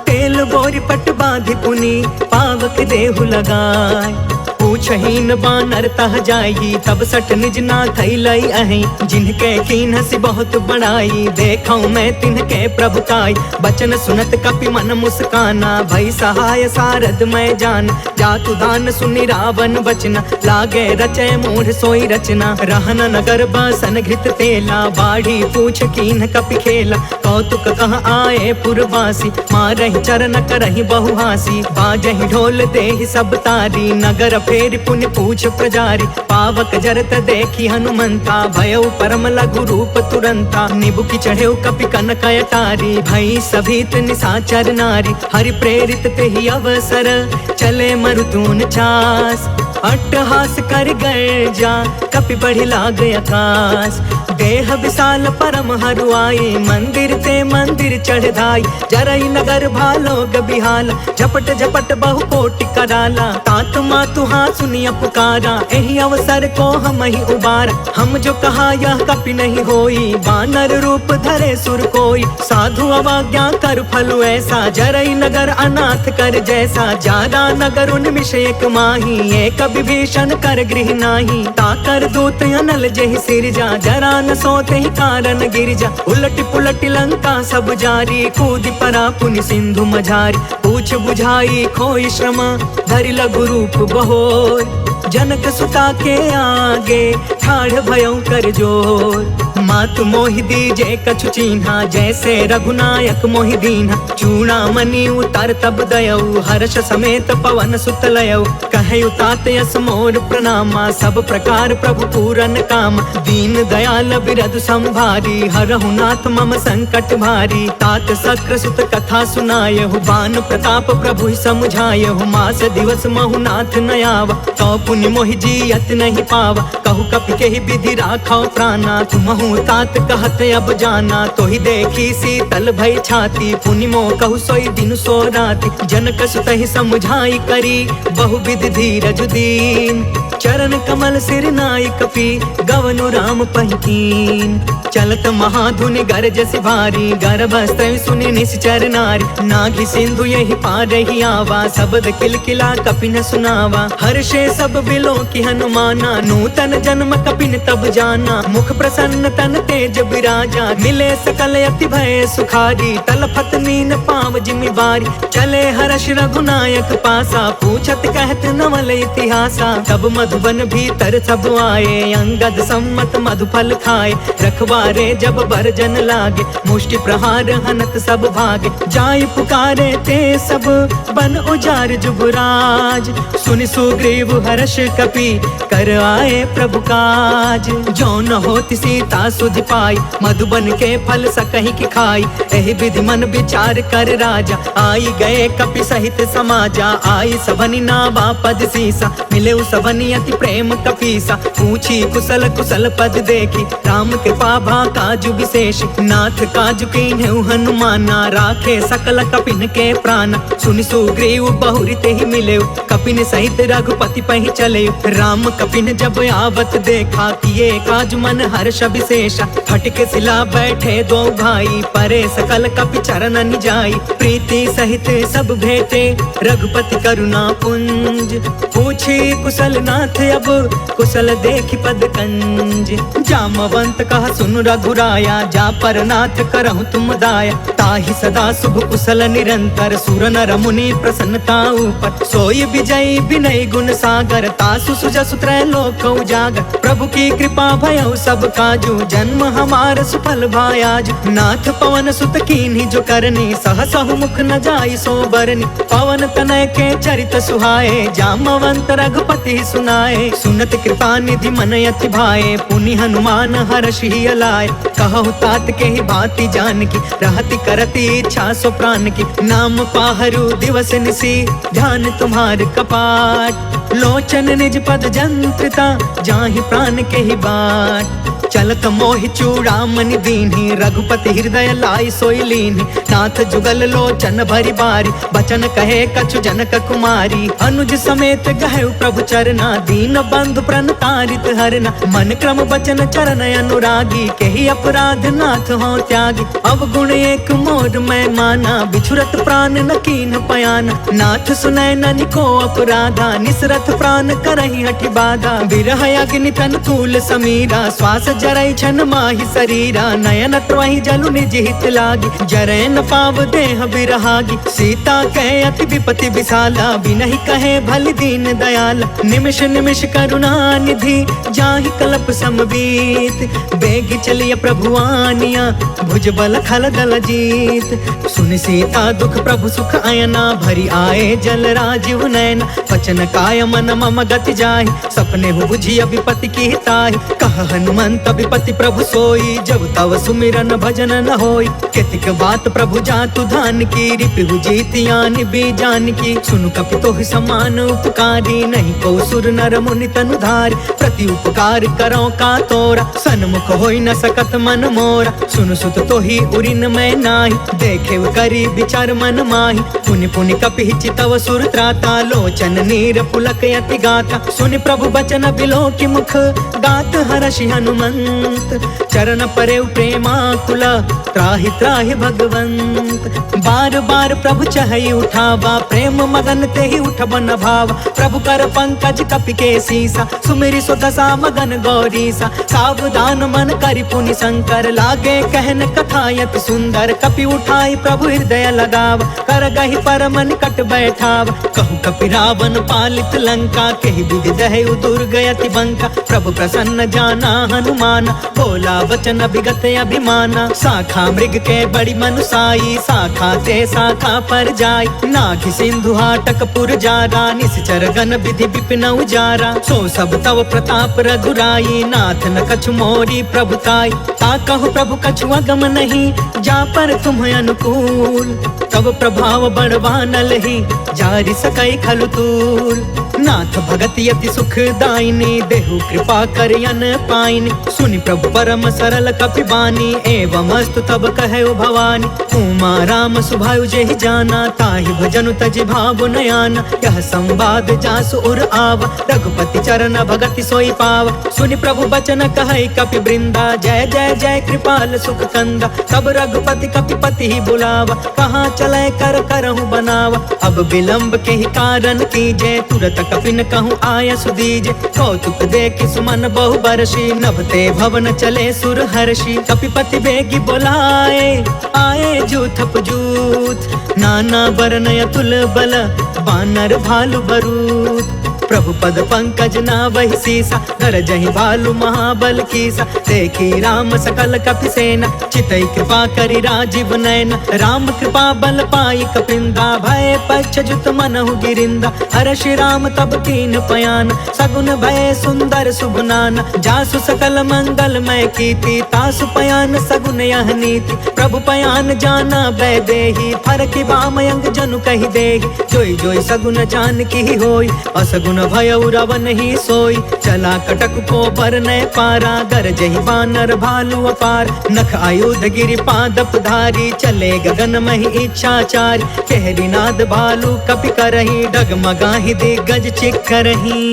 तेल बोरी पट बांधि पुनि, पावक देहु लगाय। पूछहीन बानर तह जाई, तब सठ निज नाथ लई अहि। जिनके कीन हसी बहुत बड़ाई, देखऊं मैं तिनके प्रभुताई। बचन सुनत कपि मन मुस्काना, भई सहाय सारद मैं जान। जातु दान सुनि रावण बचना, लागे रचय मूढ़ सोई रचना। रहन नगर बासन घृत तेला, बाढ़ी पूछ कीन कपि खेला। कौतुक कह आए पुरवासी, मारहि चरण करहि बहुहासी। बाजहि ढोल देहि सब तारी, नगर फेरि पुण्य पूछ प्रजारी। पावक जरत देखी हनुमंता, भयउ परम लघु रूप तुरंता। निबुकि चढ़ेउ कपि कनक अटारी, भई सभीत निशाचर नारी। हरि प्रेरित तेहि अवसर, चले मरुतून चास। अट्टहास कर गर्जा, कपि बढ़ि लाग आकाश। देह विशाल परम हरुआई, मंदिर ते मंदिर चढ़ धाई। जरई नगर भालोग बिहाला, झपट झपट बहु कोटि कराला। तात मातु हाँ सुनिया पुकारा, एहि अवसर को हम ही उबारा। हम जो कहा यह कपि नहीं होई, बानर रूप धरे सुर कोई। साधु अवाज्ञा कर फलु ऐसा, जरई नगर अनाथ कर जैसा। जारा नगर उन्मिष एक माही, एक विभीषण कर गृह नाही। ताकर दूत अनल जेहि सिरजा, जरा न सोते ही कारण गिरजा। उलट पुलट लंका सब जारी, कूदि परा पुनि सिंधु मझारी। पूछ बुझाई खोई श्रम, धरि लघु रूप बहोर। जनक सुता के आगे, ठाढ़ भयउ कर जोर। मातु मोहि दीजे कछु चीन्हा, जैसे रघुनायक मोहि दीन्हा। चूड़ामणि उतर तब दयऊ, हर्ष समेत पवन सुत लयऊ। कहयु तात यस मोर प्रणामा, सब प्रकार प्रभु पूरन काम। दीन दयाल बिरधु संभारी, हरहु नाथ मम संकट भारी। तात सक्र सुत कथा सुनायहु, बान प्रताप प्रभु समुझायहु। मास दिवस महु नाथ न आवा, कौ पुनि मोहि जियत नहीं पावा। कहु कपि केहि विधि राखौ प्राणा, तुमहु हूँ तात कहत अब जाना, तो ही देखी शीतल भई छाती। पुनि मो कहु सोई दिन सो राति, जनक सुत ही समझाई करी बहुविध धीरज दीन। चरण कमल सिर नाई कपि, गवनु राम पहिकीन। चलत महाधुनि गरजसि भारी, गर्भस्थ सुनि निश्चर नारी। नाघि सिंधु यही पार ही आवा, शब्द किलकिला कपिन सुनावा। हर्षे सब बिलो की हनुमाना, नूतन जन्म कपिन तब जाना। मुख प्रसन्न तन तेज विराजा, मिले सकल यति भय सुखारी। तलफत नीन पाव जिमि बारी, चले हर्ष रघुनायक पासा। पूछत कहत नवल इतिहासा, तब मधुबन भीतर सब आए। अंगद सम्मत मधुफल खाए, रखवारे जब बरजन लागे। मुष्टि प्रहार हनत सब भागे, जाय पुकारे ते सब बन उजार जुगराज। सुनि सुग्रीव हर्ष कपि, कर आए प्रभु काज। जो न होति सीता सुधि पाई, मधुबन के फल सकहि की खाई। एहि विधि मन विचार कर राजा, आई गए कपि सहित समाजा। आई सबनि नावा पद सीसा, मिले सबनि अति प्रेम कपीसा। पूछी कुशल कुशल पद देखी, राम कृपा भा काजु विशेष। नाथ काजु कीन्हु हनुमाना, राखे सकल कपिन के प्राण। सुनि सुग्रीव बहुरी ते ही मिले, कपिन सहित रघुपति पहि चले। राम कपिन जब आवत देखा, किए काज मन हर्ष विशेषा। फटके सिला बैठे दो भाई, परे सकल कपि चरण निजाई। प्रीति सहित सब भेटे, रघुपति करुणा पुंज। पूछी कुशल नाथ अब, कुशल देखि पद कंज। जामवंत कहा सुन रघुराया, जा पर नाथ करहु तुम दाया। ताहि सदा शुभ कुशल निरंतर, सुर नर मुनि प्रसन्नता ऊपर। सोई विजयी विनय गुण सागर, तासु सुजसु त्रैलोक उजागर। प्रभु की कृपा भयउ सब काजू, जन्म हमार सुफल भायाज। नाथ पवन सुत कीन्ही जो करनी, सहसहु मुख न जाई सो बरनी। पवन तनय के चरित सुहाए, जामवंत रघुपति सुनाए। सुनत कृपा निधि मन अति भाए, पुनि हनुमान हर्षि अलाए। कहु तात के ही भांति जान की, रहति करति इच्छा सो प्राण की। नाम पाहरु दिवस निसी, ध्यान तुम्हार कपाट। लोचन निज पद जंत्रिता, जाहि प्राण के ही बाट। चलत मोहि चूड़ामणि दीन्ही, रघुपति हृदय लाई सोई लीन्ही। नाथ जुगल लोचन भरी बारी, बचन कहे कछु जनक कुमारी। अनुज समेत गहु प्रभु चरना, दीन बंधु प्रण तारित हरना। मन क्रम बचन चरण अनुरागी, केहि अपराध नाथ हो त्यागी। अवगुण एक मोर मैं माना, बिछुरत प्राण न कीन्ह पयाना। नाथ सुनय ननिको अपराधा, निसरथ प्राण करहि हठि बाधा। बिरह अग्नि तन तूल समीरा, श्वास जरई छन माहि शरीरा। नयन त्वहि जलु निज हित लागी, जरै न पाव देह बिरहागी। सीता कहे अति विपति विशाला, बिनहि कहे भल दीन दयाला। निमिष निमिष करुणा निधि, जाहि कल्प समबीत। बेगी चलिय प्रभु आनिया, भुज बल खल दल जीत। सुनि सीता दुख प्रभु सुख अयना, भरी आए जल राजीव नयना। वचन काय मन मम गति जाहि, सपने हु बुझिय विपति की ताहि। कह हनुमंत विपति प्रभु सोई, जब तव सुमिरन भजन न होई। केतिक बात प्रभु जातु धान की, रिपु जीतियानि बीजान की। सुनु कपि तोहि समान उपकारी, नहीं को सुर नर मुनि तनु धारी। प्रति उपकार करो का तोरा, सन्मुख होई न सकत मन मोरा। सुनु सुत तोहि उरिन मैं नाही, देखे करी विचार मन माही। पुनि पुनि कपि चितव सुर त्राता, लोचन नीर पुलक यति गाता। सुनि प्रभु बचन बिलो की मुख, गात हर्षि हनुमंत। चरण परे प्रेमाकुल, त्राहि त्राहि भगवंत। बार बार प्रभु चहई उठावा, प्रेम मगन ते ही उठबन भाव। प्रभु कर पंकज कपि के सीसा, सुमिरि सो दशा मगन गौरीसा। सावधान मन करि पुनि शंकर, लागे कहन कथा यति सुंदर। कपि उठाई प्रभु हृदय लगाव, कर गहि परम निकट बैठाव। कहु कपि रावण पालित लंका, केहि विधि दहु दुर्ग यति बंका। प्रभु प्रसन्न जाना हनुमान, बोला वचन विगत अभिमाना। शाखा मृग के बड़ी मनुसाई, शाखा ते शाखा पर जाय। नाघि सिंधु हाटक पुर जारा, निश्चर गण विधि विपिन उजारा। सो सब तव प्रताप रघुराई, नाथ न कछु मोरी प्रभुताई। ता कहु प्रभु कछु अगम नहीं, जा पर तुम अनुकूल। तब प्रभाव बड़वा न लही, जारि सकै खलु तूल। नाथ भगत यति सुख दायिनी देहु कृपा करियन पाइनी सुनि प्रभु परम सरल कपि बानी एवं अस्तु तब कहे भवानी उमा राम सुभायु जेहि जाना ताहि भजनु तजि भाव नयाना यह संवाद जासु उर आवा रघुपति चरण भगति सोई पावा सुनि प्रभु बचन कहै कपि वृंदा जय जय जय कृपाल सुख कंदा तब रघुपति कपिपति ही बुलावा कहाँ चले कर करहु बनावा अब विलंब के ही कारण कीजे तुरत कपिन कहूँ आय सुदीजे कौतुक देखि सुमन बहु बरसी नभते भवन चले सुर हर्षि कपिपति बेगी बोलाए आए जूथप जूथ नाना बरन अतुल बल बानर भालु बरूथ प्रभु पद पंकज नावहि सीसा गरजहि भालु महाबल कीसा देखी राम सकल कपि सेना चितई कृपा करि राजीव नयना राम कृपा बल पाई कपिंदा भय पश्चजुत मनहु गिरिंदा हर्षि राम तब कीन पयान सगुन भय सुंदर शुभनान जासु सकल मंगल मय कीर्ति तासु पयान सगुन यह नीति प्रभु पयान जाना बै देहि फरकि बामयंग जनु कहि देहि जोई जोई सगुन जान की होई असगुन भयउ रवन ही सोई चला कटक को बरनय पारा गरजहि बानर भालु अपार नख आयुध गिरि पादप धारी चले गगन महि इच्छाचारी कहरी नाद भालु कपि करही डगमगाहि दिग्गज चिक्करही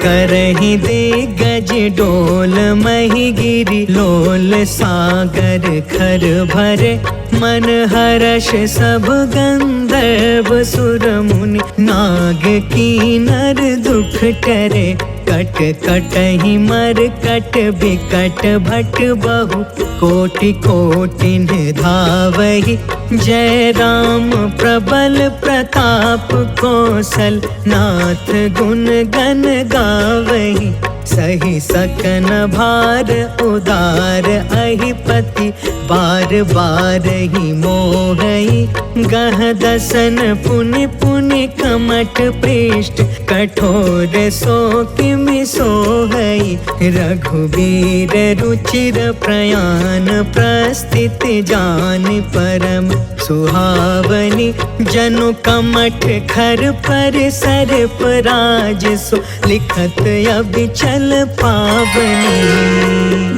करही दिग्गज डोल मही गिरी लोल सागर खर भरे मन हर्ष सब गंधर्व सुर मुनि नाग कीनर दुख टरे कट कटहि मर कट बिकट भट बहु कोटि कोटि धावहि जय राम प्रबल प्रताप कौशल नाथ गुण गण गावहि सही सकन भार उदार अहिपति बार बार ही मोहई गह दसन पुनि पुनि कमठ पृष्ठ कठोर सो किमि सोहई रघुवीर रुचिर प्रयाण प्रस्थित जान परम सुहावनी जनु कमठ खर पर सर्प राज सो लिखत अबिचल पावनी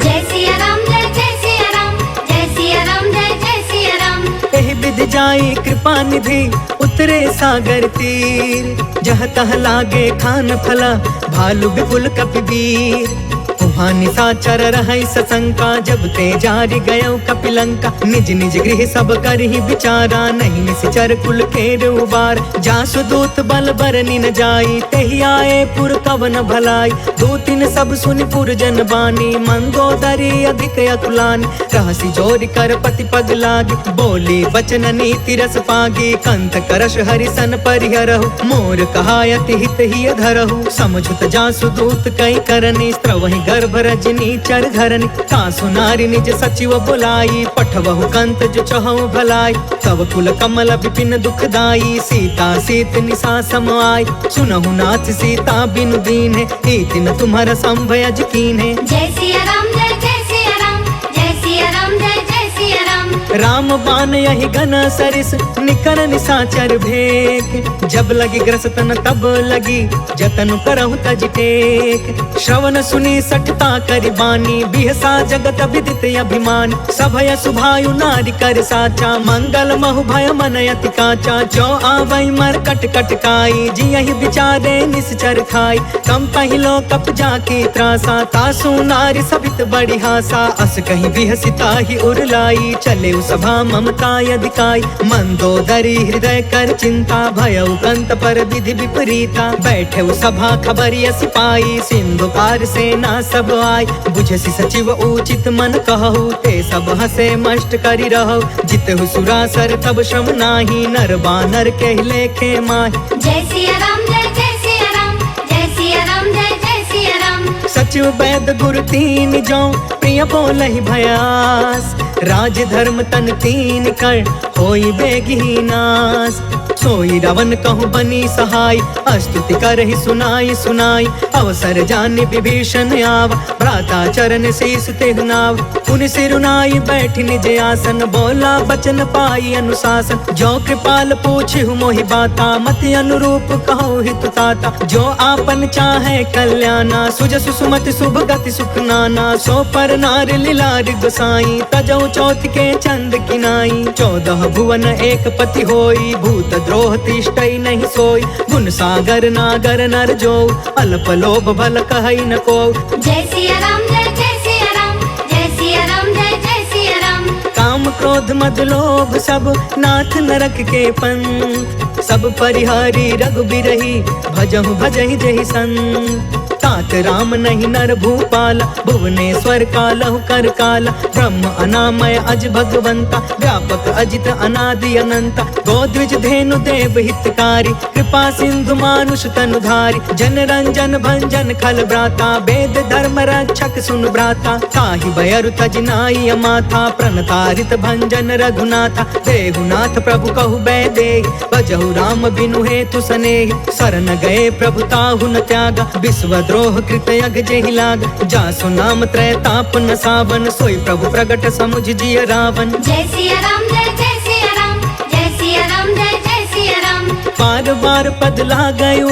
जय सिया राम जय सिया राम जय सिया राम जय सिया राम एहि विधि जाई कृपा निधि उतरे सागर तीर जह तह लागे खान फला भालु विपुल कपिवीर वहाँ निशाचर रहै सशंका जब ते जारि गयो कपिलंका निज निज गृह सब करहि विचारा नहीं निश्चर कुल केर उबार जासु दूत बल बरनि न जाई तेहि आए पुर कवन भलाई दूतिन सब सुनि पुर जन बानी मंदोदरी अधिक अकुलानी रहसी जोरि कर पति पग लागी बोली वचन नीति रस पागी कंत करश हरिसन परिहरहु मोर कहायति हित ही धरहु समझुत जासु दूत कई करनी स्त्रवहि गर्भ रजनी चर घरनी कासु नारी निज सचिव बुलाई पठवहु कंत जो चहु भलाई तव कुल कमल विपिन दुखदाई सीता सीत निशा सम आई सुनहु नाथ सीता बिनु दीन्हे तीन तुम्हारा संभयज कीन्हे जय सिया राम जय सिया राम जय सिया राम जय सिया राम राम बान यही घन सरिस निकर निशाचर भेक जब लगी ग्रसतन तब लगी जतन करहु तज टेक श्रवण सुनी सठता करि बानी बिहसा जगत विदित अभिमान सभय सुभायु नारी कर साचा मंगल महु भय मन अति काचा जो आवै मर कट कट काई जियहि विचारे निश्चर खाई कम पहिलो कप जाकी त्रासा तासु नारी सभित बड़ी हासा अस कहीं बिहसिता ही उरलाई चले सभा ममता अधिकाई मंदोदरी हृदय कर चिंता भयउ कंत पर विधि विपरीता बैठे सभा खबरिया सिपाही सिंधु पार सेना सब आई बुझसी सचिव उचित मन कहु ते सब हसे मष्ट करि रहु जितहु सुरासर तब श्रम नाही नर बानर कह लेखे माहि जय सिया राम जय सिया राम जय सिया राम जय सिया राम सचिव वैद गुरु तीन जो प्रिय बोलहि भयास राज धर्म तन तीन कर होई बेगी नास। सोई रावण कहूँ बनी सहाय, स्तुति करहि सुनाई सुनाई। अवसर जाने विभीषण आव, भ्राता चरण शीस तेहु नाव। पुनि सिरुनाई बैठ निज आसन, बोला बचन पाई अनुशासन। जो कृपाल पूछहु मोहि बाता, मति अनुरूप कहो हितु ताता। जो आपन चाहे कल्याणा, सुजसु सुमति शुभ गति सुख नाना। सो पर नार लीलार गोसाई, तजौ चौथ के चंद किनाई। 14 भुवन एक पति होई, भूत द्रोह तिष्ठई नहीं सोई। गुण सागर नागर नर जो, अल्प लोभ भल कहई न को। जय सिया राम जय सिया राम, जय सिया राम जय सिया राम। काम क्रोध मद लोभ सब नाथ नरक के पंथ। सब परिहारी रघुबीरहि, भजहु भजहि जहि संत। तात राम नहीं नर भूपाल, भुवनेश्वर कालहु कर काला। ब्रह्म अनामय अज भगवंता, व्यापक अजित अनादि अनंता। गोद्विज धेनु देव हितकारी, कृपा सिंधु मानुष तनुधारी। जन रंजन भंजन खल भ्राता, वेद धर्म रक्षक सुन भ्राता। ताहि भयरु तज नाई अमाथा, प्रणतारित भंजन रघुनाथा। देहुनाथ प्रभु कहु बैदेहि, भजहु राम बिनु हेतु सनेहि। शरण गए प्रभु ताहु न त्यागा, विश्व द्रोह कृत यग जेहि लाग। जासु नाम त्रय ताप न सावन, सोई प्रभु प्रगट समुझ जिय रावण। जय सिया राम जय सिया राम, जय सिया राम जय सिया राम। बार बार पद लागयु,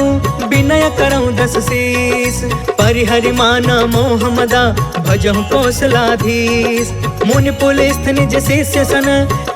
विनय करऊँ 10 शीस। परिहरि माना मोह मदा, भजहु कौशलाधीश। मुनि पुलिस्थ निज शिष्य सन,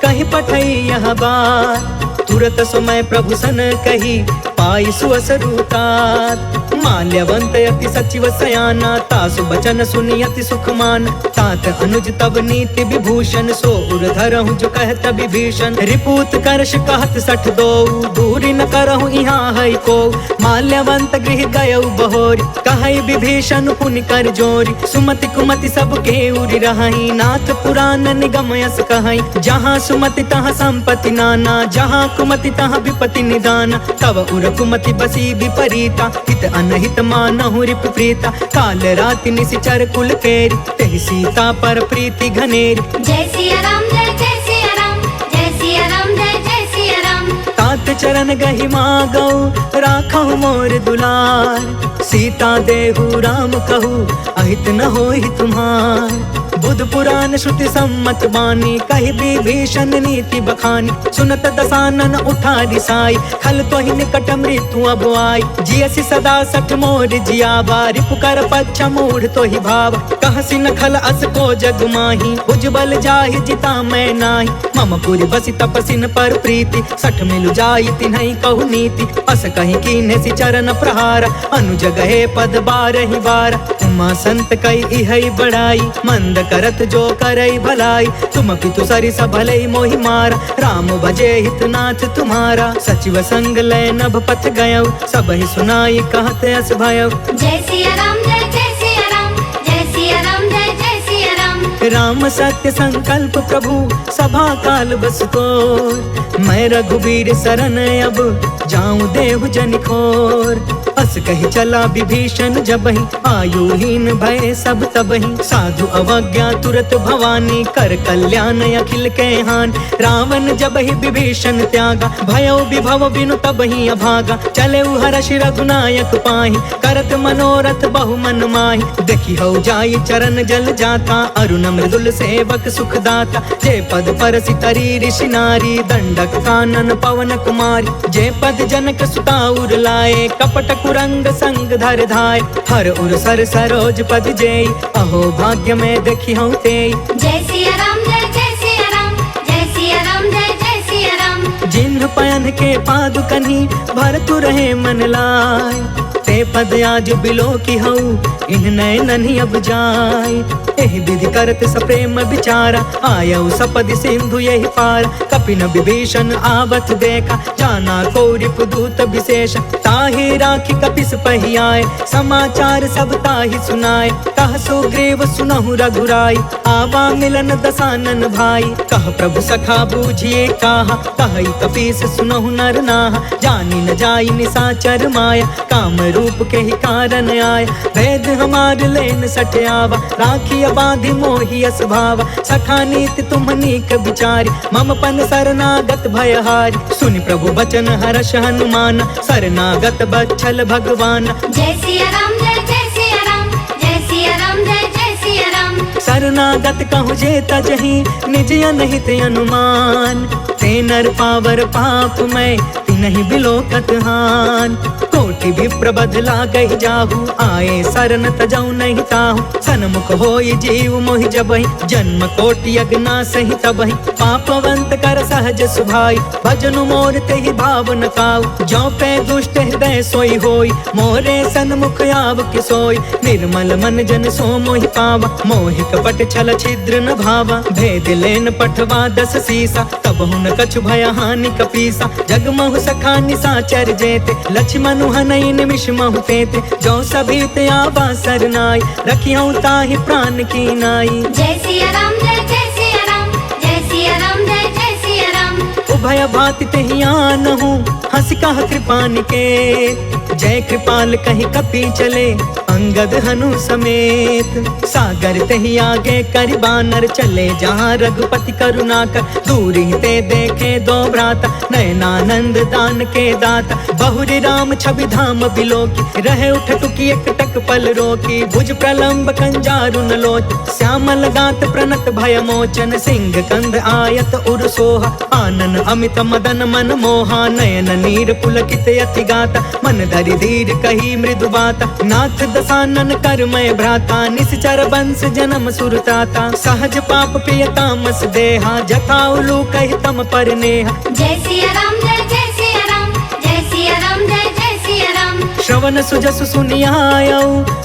कहि पठई यह बात। तुरत समय प्रभु सन कही, पाई सुअसरुतात। माल्यवंत अति सचिव सयाना, तासु बचन सुनि अति सुखमान। तात अनुज तब नीति विभूषण, सो उर धरहु जो कहत विभीषण। रिपूत करश कहत 62, दूरी न करहु यहाँ है को। माल्यवंत गृह गयउ बहोरी, कहई विभीषण पुनि कर जोरी। सुमति कुमति सब के उरि रहई, नाथ पुराण निगम यस कहई। जहाँ सुमति तहाँ संपत्ति नाना, जहाँ कुमति तहाँ विपत्ति निदान। तब उर कुमति बसी विपरीता, हित अनहित मानहु रिप प्रीता। काल राति निशिचर कुल केरी, तेहि सीता पर प्रीति घनेरी। जय सिया राम जय सिया राम, जय सिया राम जय सिया राम। तात चरण गहि मागौ, राखहु मोर दुलार। सीता देहु राम कहू, अहित न होहि तुम्हार। बुध पुराण श्रुति सम्मत बानी, कहि विभीषण नीति बखानी। सुनत दसानन उठा रिसाई, खल तोहि निकट मृत्यु अब आई। जियसि सदा सठ मोर जियावा, रिपु कर पच्छ मूढ़ तोहि भाव। कहसि न खल अस को जग माही, भुजबल जाहि जिता मैं नाही। मम पुरि बसि तपसिन पर प्रीति, सठ मिलु जाई तिन्हई कहु नीति। अस कहि कीन्हे चरण प्रहार, अनुज गहे पद बारहि बार। उमा संत कई इहई बड़ाई, मंद करत जो करई भलाई। तुम पितु सरिस भलई मोहि मारा, राम भजे हितनाथ तुम्हारा। सचिव संग लय नभ पथ गयौ, सबहि सुनाई कहत अस भयौ। जय सिया राम जय सिया राम, जय सिया राम जय सिया राम। राम सत्य संकल्प प्रभु, सभा काल बस तोर। मैं रघुबीर शरण अब, जाऊं देहु जनि खोर। अस कहि चला विभीषण जबहि, आयुहीन भय सब तबहि। साधु अवज्ञा तुरत भवानी, कर कल्याण अखिल के हानि। रावण जबहि विभीषण त्यागा, भयो विभव बिनु तबहि अभागा। चले हर्षि रघुनायक पाहि, करत मनोरथ बहु मन माहि। देखि हो जाई चरण जल जाता, अरुण मृदुल सेवक सुखदाता। जे पद परसि तरी ऋषि नारी, दंडक कानन पवन कुमारी। जे पद जनक सुता उर लाए, कपट कुरंग संग धर धाय। हर उर सर सरोज पद जेई, अहो भाग्य में देखी हूँ तेई। जय सिया राम जय सिया राम, जय सिया राम जय सिया राम। जिन्ह पयन के पादुकनी, भरतु रहे मन लाय। ते पद आज बिलो की हऊ, इन नैननि अब जाय। एहि विधि करत सप्रेम विचारा, आयऊ सपदि सिंधु यही पार। कपिन विभीषण आवत देखा, जाना को रिपुदूत विशेष। ताहि राखी कपिस पहि आए, समाचार सब ताहि सुनाए। कह सुग्रीव सुनहु रघुराई, आवा मिलन दसानन भाई। कह प्रभु सखा बूझिए काहा, कहि कपीस सुनहु नर नाहा। जानी न जाई निसाचर माया, काम रूप के ही कारण आय। भेद हमार लेन सट आवा, राखी बाधि मोहि अस भावा। सखा नीति तुम्हनी क विचारी, मम पन शरणागत भयहारी। सुनि प्रभु बचन हर्ष हनुमान, शरणागत बच्छल भगवान। जय सिया राम जय सिया राम, जय सिया राम जय सिया राम। शरणागत कहु जे तजहि, निज अनहित अनुमान। ते नर पावर पाप मैं, तिनहि बिलोकत हान। कोटि विप्र बदला गहि जाहु, आए शरण तजौ नहीं ताहु। सन्मुख होई जीव मोहि जबहि, जन्म कोटि अगना सहि तबहि। पापवंत कर सहज सुभाई, भजनु मोर तेहि भाव न काऊ। जो पे दुष्ट हृदय सोई होई, मोरे सन्मुख आव कि सोई। निर्मल मन जन सो मोहि पावा, मोहि कपट छल छिद्र न भावा। भेद लेन पठवा 10 सीसा, तब हुन कछु भय हानि कपीसा। जगमहु सखा निसाचर जेते, लक्ष्मण हनई निमिष महु तेते। जो सभीत आवा सरनाई, रखियौ ताहि प्राण की नाई। जय सिया राम जय सिया राम, जय सिया राम जय सिया राम। उभय भाति तेहि आनहु, हंस कह कृपा निकेत। जय कृपाल कहि कपि चले, अंगद हनु समेत। सागर तेहि आगे करि बानर, चले जहाँ रघुपति करुणा कर। दूरी ते देखे दो भ्राता, नयनानंद दान के दाता। बहुरी राम छवि धाम बिलोकी, रहे उठ टुकी एक टक पल रोकी। भुज प्रलंब कंजारुन लोच, श्यामल गात प्रणत भय मोचन। सिंह कंद आयत उर सोहा, आनन अमित मदन मन मोहा। नयन नीर पुलकित अति गाता, मन धरि धीर कही मृदु बाता। नाथ दसानन कर मैं भ्राता, निश्चर बंस जन्म सुरताता। सहज पाप पिय तामस देहा, जथा उलू कहि तम पर नेहा। जय सिया राम जय सिया राम, जय सिया राम जय सिया राम। श्रवण सुजसु सुनियायौ,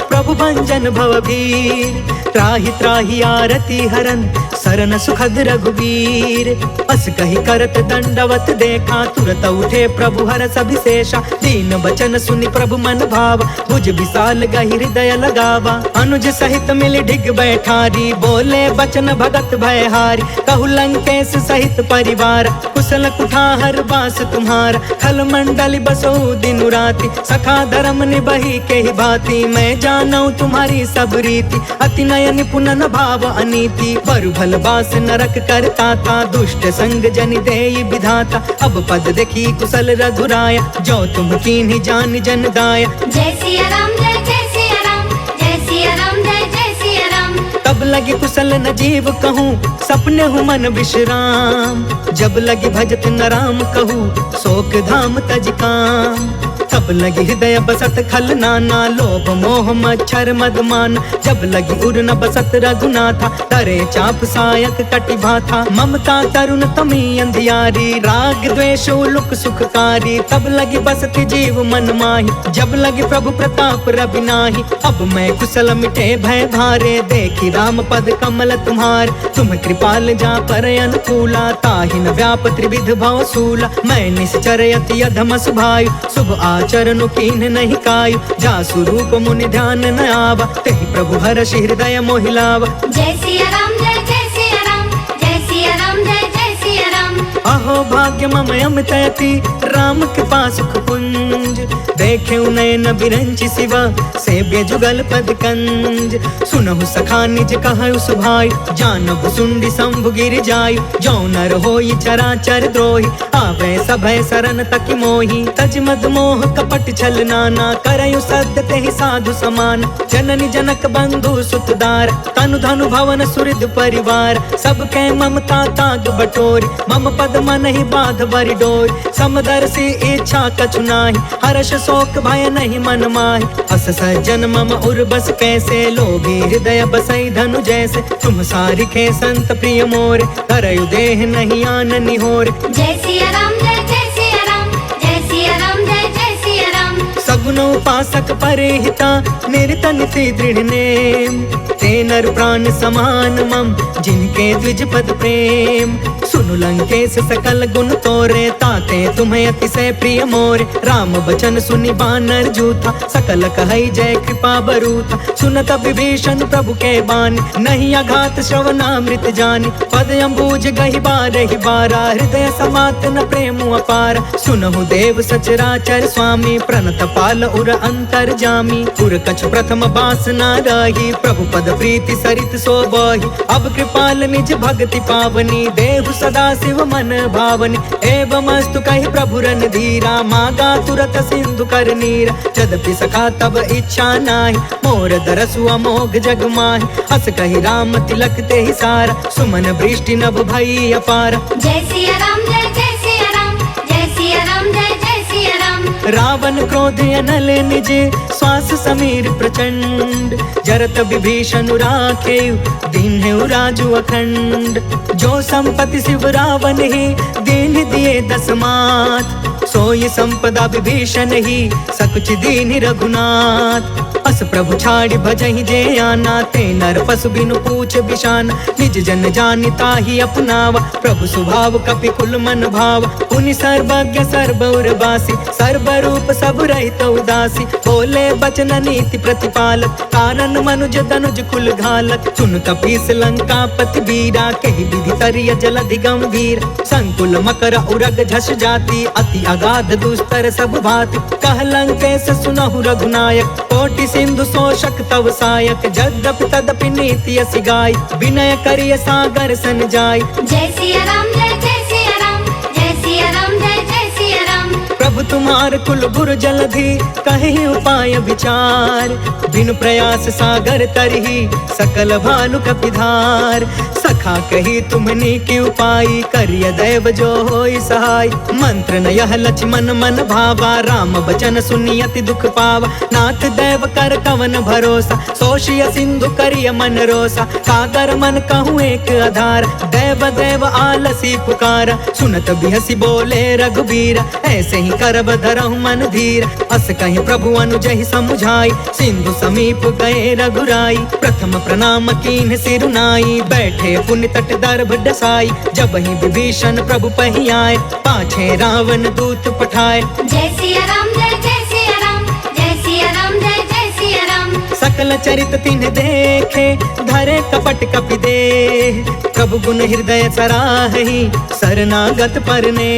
प्रभु भंजन भवभीर। त्राहि त्राहि आरती हरन, सरन सुखद रघुवीर। अस कहि करत दंडवत देखा, तुरत उठे प्रभु हरष अभिषेषा। दीन बचन सुनि प्रभु मन भावा, भुज विशाल गहि हृदय लगावा। अनुज सहित मिलि ढिग बैठारी, बोले बचन भगत भयहारी। कहु लंकेश सहित परिवार, कुशल कुठार बास तुम्हारा। खल मंडल बसो दिनु राति, सखा धर्म निबहि के ही भांति। मैं जानऊ तुम्हारी सब रीति, अति नय निपुण न भाव अनीति। बरु भल बास नरक करता था, दुष्ट संग जनि देई विधाता। अब पद देखी कुशल रघुराया, जो तुम कीन्ही जान जन दाया। जय सिया राम जय सिया राम, जय सिया राम जय सिया राम। तब लगी कुशल न जीव कहूँ, सपने हूँ मन विश्राम। जब लगी भजत न राम कहूँ, शोक धाम तज काम। तब लगी हृदय बसत खल नाना, लोभ मोह मच्छर मदमान। जब लगी उर न बसत रघुनाथा, तरे चाप सायक कटि भाथा। ममता तरुण तमी अंधियारी, राग द्वेष उलुक सुखकारी। तब लगी बसत जीव मन माही, जब लगी प्रभु प्रताप रवि नाही। अब मैं कुशल मिटे भय भारे, देखी राम पद कमल तुम्हार। तुम कृपाल जा पर अनुकूला, ताहि न व्याप त्रिविध भव सूला। मैं निश्चर अति अधम सुभायु, शुभ आचरण कीन्ह नहीं कायु। जासु रूप मुनि ध्यान न आवा, तेहि प्रभु हर्ष हृदय मोहि लावा। जय सिया राम जय सिया राम, जय सिया राम जय सिया राम। अहो भाग्य मम अमित अति, राम कृपा सुख पुंज। देखे नयन बिरंचि शिवा, सेव्य जुगल पद कंज। सुनहु सखा निज कहु सुभाई, जानहु सुंडी शंभु गिर जायु। जो नर होई चराचर द्रोही, आवे सभय शरण तकि मोही। तज मद मोह कपट छल नाना, करयु सद्य तेहि साधु समान। जननी जनक बंधु सुतदार, तनु धनु भवन सुहृद परिवार। सब कै ममता ताग बटोरी, मम पद मन ही बाध बरि डोरी। समदर्शी इच्छा कछु नाही, हर्ष शोक भय नहीं मन माहि। अस सज्जन मम उर बस कैसे, लोभी हृदय बसई धनु जैसे। तुम सारिखे संत प्रिय मोरे, करयु देह नहीं आन निहोरे। जय सिया राम जय सिया राम, जय सिया राम जय सिया राम। सगुन उपासक परिहिता, निरत नीति दृढ़ नेम। ते नर प्राण समान मम, जिनके द्विज पद प्रेम। सुनु लंकेश सकल गुण तोरे, ताते तुम्हें अतिशय प्रिय मोरे। राम बचन सुनि बानर जूथा, सकल कहई जय कृपा बरूथा। सुनत विभीषण प्रभु के बानी, नहीं अघात श्रवणामृत जानी। पद अम्बुज गहि बारहि बारा, हृदय समात न प्रेम अपार। सुनहु देव सचराचर स्वामी, प्रणत पाल उर अंतर जामी। उर कछु प्रथम बासना रही, प्रभु पद प्रीति सरित सोबहि। अब कृपाल निज भक्ति पावनी, देहु सदा शिव मन भावनी। एवं अस्तु कहि प्रभु रन धीरा, मागा तुरत सिंधु कर नीरा। यद्यपि सखा तब इच्छा नाही, मोर दरसु अमोघ जग माहि। अस कहि राम तिलक ते ही सारा, सुमन वृष्टि नभ भई अपार। जय सिया राम जय जय सिया राम, जय सिया राम जय जय सिया राम। रावण क्रोध अनल निज, श्वास समीर प्रचंड। जरत विभीषण राखे, दीन्हु राजु अखंड। जो संपत्ति शिव रावण ही, दीन दिए दस मात। सोई संपदा विभीषण ही, सकुच दीन रघुनाथ। अस प्रभु छाड़ी भजहि जे आना, ते नर पशु बिनु पूछ बिशान। निज जन जानि ताहि अपनावा, प्रभु स्वभाव कपि कुल मन भाव। पुनि सर्वज्ञ सर्वउर बासी, सर्वरूप सब रहित उदासी। बोले बचन नीति प्रतिपालक, कारण मनुज तनुज कुल घालक। सुन कपीस लंकापति वीरा, कहि विधि तरिय जलधि गंभीर। संकुल मकर उरग झस जाति, अति अगाध दुस्तर सब भाति। कह लंकेश सुनहु रघुनायक, कोटि सिंधु शोषक तव सायक। यद्यपि तदपि नीति असि गाय, विनय करिय सागर सन जाय। जय सिया राम जय जय सिया राम, जय सिया राम जय जय सिया राम। प्रभु तुम्हार कुल गुर जलधि, कहि उपाय विचार। बिनु प्रयास सागर तरही, सकल भानु कपिधार। सखा कही तुमनी की उपाय, करिय दैव जो होई सहाय। मंत्र न यह लक्ष्मण मन भावा, राम बचन सुनि अति दुख पावा। नाथ दैव कर कवन भरोसा, सोषिय सिंधु करिय मन रोसा। कागर मन कहूँ एक आधार, दैव दैव आलसी पुकारा। सुनत बिहसी बोले रघुबीरा, ऐसे ही करब धरहु मन धीर। अस कहीं प्रभु अनुजहि समुझाई, सिंधु समीप गए रघुराई। प्रथम प्रणाम कीन्ह सिरुनाई, बैठे पुण्य तट दर्भ डसाई। जब ही विभीषण प्रभु पहि आए, पाछे रावण दूत पठाए। जय सिया राम जय जय सिया राम, जय सिया राम जय जय सिया राम। सकल चरित तिन्ह देखे, धरे कपट कपि देह। प्रभु गुण हृदय सराहि, शरणागत परने।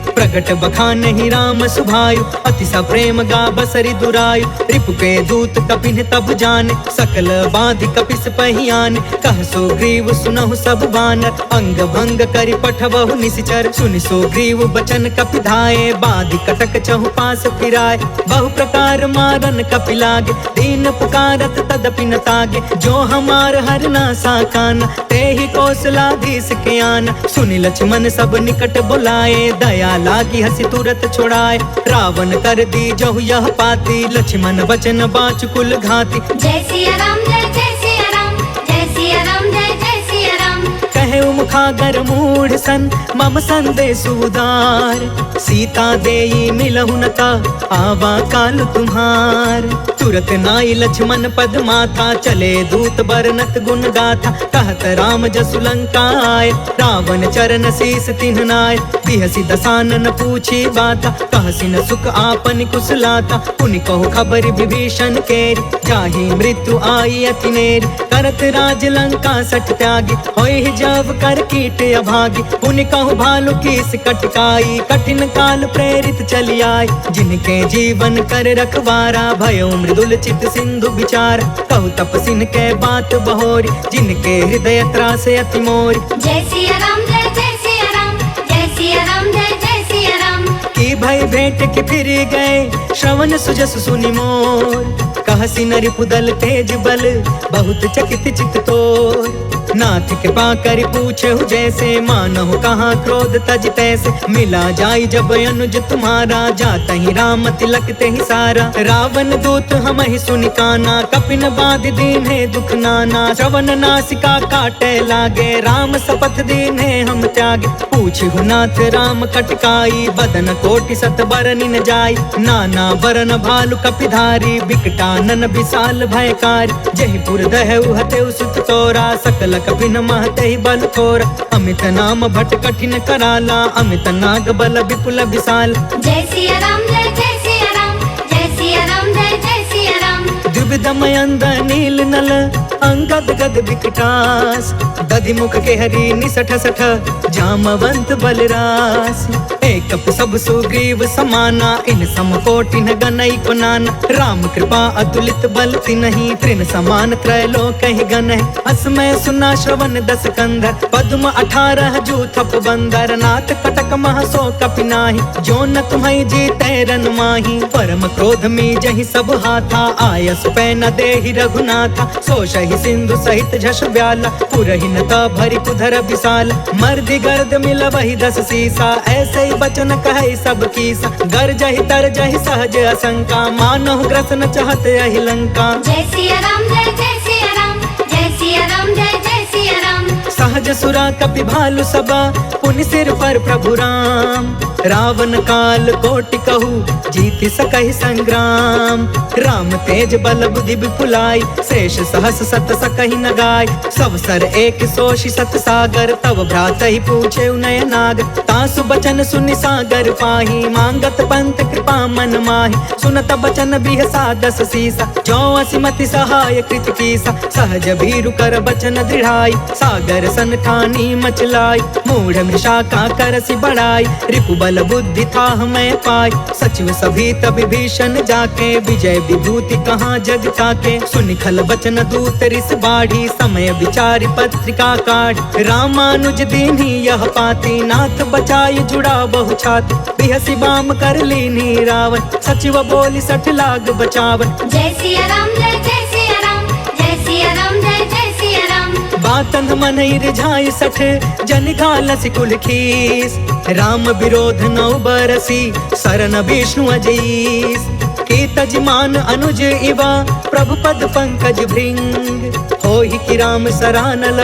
प्रगट बखानहि राम सुभायु, अति सप्रेम गा बसरि दुरायु। रिपु के दूत कपिन तब जाने, सकल बाधि कपिस पहियाने। कह सो ग्रीव सुनहु सब बानर, अंग भंग करि पठबहु निशिचर। सुनि सो ग्रीव बचन कपि धाये, बाधि कटक चहु पास फिराए। बहु प्रकार मारन कपि लागे, दीन पुकारत तदपि न तागे। जो हमार हरना साकाना, ते ही कौशलाधीश के आना। सुनि लक्ष्मण सब निकट बुलाए, दया लागी हसी तुरत छोड़ाए। रावण कर दी जहु यह पाती, लक्ष्मण वचन बाच कुल घाती। जय सिया राम जय जय सिया राम, जय सिया राम जय जय सिया राम। कहे मुखागर मूढ़ सन, मम संदेश उदार। सीता देई मिलहु न ता, आवा काल तुम्हार। तुरत नाई लक्ष्मण पद माथा, चले दूत बरनत गुण गाथा। कहत राम जसु लंका आए, रावण चरण शीस तिन्ह नाय। बिहसी दसानन पूछी बाता, कहसी न सुख आपन कुशलाता। पुनि कहो खबर विभीषण केरी, जाहि मृत्यु आई अति नेरी। करत राज लंका सठ त्यागी, होय जब कर कीट अभागी। पुनि कहु भालु कीस कटकाई, कठिन काल प्रेरित चली आई। जिनके जीवन कर रखवारा, भयो मृदुल चित सिंधु विचार। कहु तपसिन के बात बहोरी, जिनके हृदय त्रास अति मोरी। जय सिया राम जय जय सिया राम, जय सिया राम जय जय सिया राम। की भई भेंट के फिर गए, श्रवण सुजस सुनि मोर। कहसी नरि पुदल तेज बल, बहुत चकित चित तोर। नाथ कृपा करि पूछहु जैसे, मानहु कहाँ क्रोध तज तैसे। मिला जाई जब अनुज तुम्हारा, जातहि राम तिलक तेहि सारा। रावण दूत हमहि सुनि काना, कपिन बाधि दीन्हे दुख नाना। श्रवण नासिका काटे लागे, राम शपथ दीन्हे हम त्यागे। पूछहु नाथ राम कटकाई, बदन कोटि सत बरनि न जाई। नाना बरन भालु कपिधारी, बिकटानन विशाल भयकारी। जहि पुर दहु हतेउ सुत तोरा, सकल बोलक बिन महते बल थोर, अमित नाम भट कठिन कराला, अमित नाग बल विपुल विशाल। जय सिया राम जय सिया राम, जय सिया राम जय सिया राम। द्विविधमयंद नील नल अंगद गद विकटास, दधि मुख के हरि निसठ सठ जामवंत बलरास। एक सब सुग्रीव समाना, इन सम कोटि न गनई को नाना। राम कृपा अतुलित बल तिन्हि, तृण समान त्रैलोक ही गन है। असमय सुना श्रवण दस कंधर, पद्म 18 जूथप बंदर। नाथ कटक मह सो कपि नाही, जो न तुम्हें जीते रन माही। परम क्रोध में जहि सब हाथा, आयस पै न देहि रघुनाथा। सो सही सिंधु सहित झस ब्याला, पुरहि न भरि कुधर विशाल। मर्दि गर्द मिल वही 10 सीसा, ऐसे ही बचन कहे सब कीसा। गर जहि तर जहि सहज असंका, मानहु ग्रसन चाहत यही लंका। जय सिया राम जय सिया राम, जय सिया राम जय सिया राम। सहज सुरा कपि भालु सबा, पुनि सिर पर प्रभु राम। रावण काल कोटि कहू, जीति सकहि संग्राम। राम तेज बल बुद्धि विपुलाई, शेष सहस सत सकहि न गाय। सब सर एक सोषि सत सागर, तब भ्रात ही पूछे नय नाग। तासु बचन सुनि सागर पाही, मांगत पंत कृपा मन माही। सुनत बचन बिहसा 10 सीसा, जो असिमति सहाय कृत कीसा। सहज भीरु कर बचन दृढ़ाई, सागर सन ठानी मचलाई। मूढ़ मृषा का करसि बढ़ाई, रिपु बल बुद्धि था हमें पाई। सचिव सभी तब विभीषण जाके, विजय विभूति कहाँ जग ताके। सुनि खल बचन दूत रिस बाढ़ी, समय विचारि पत्रिका काढ़। रामानुज दीन्ही यह पाती, नाथ बचाई जुड़ा बहु छाती। बिहसी बाम कर लीनी रावण, सचिव बोली 60 लाग बचावन। जय सिया राम जय सिया राम, जय सिया राम जय सिया राम। बातंध मन रिझाई 60, जन घालसि कुल खीस। राम विरोध 9 बरसी, शरण विष्णु अजीस। की तजमान अनुज इवा, प्रभु पद पंकज भृंग। होहि कि राम सरानल,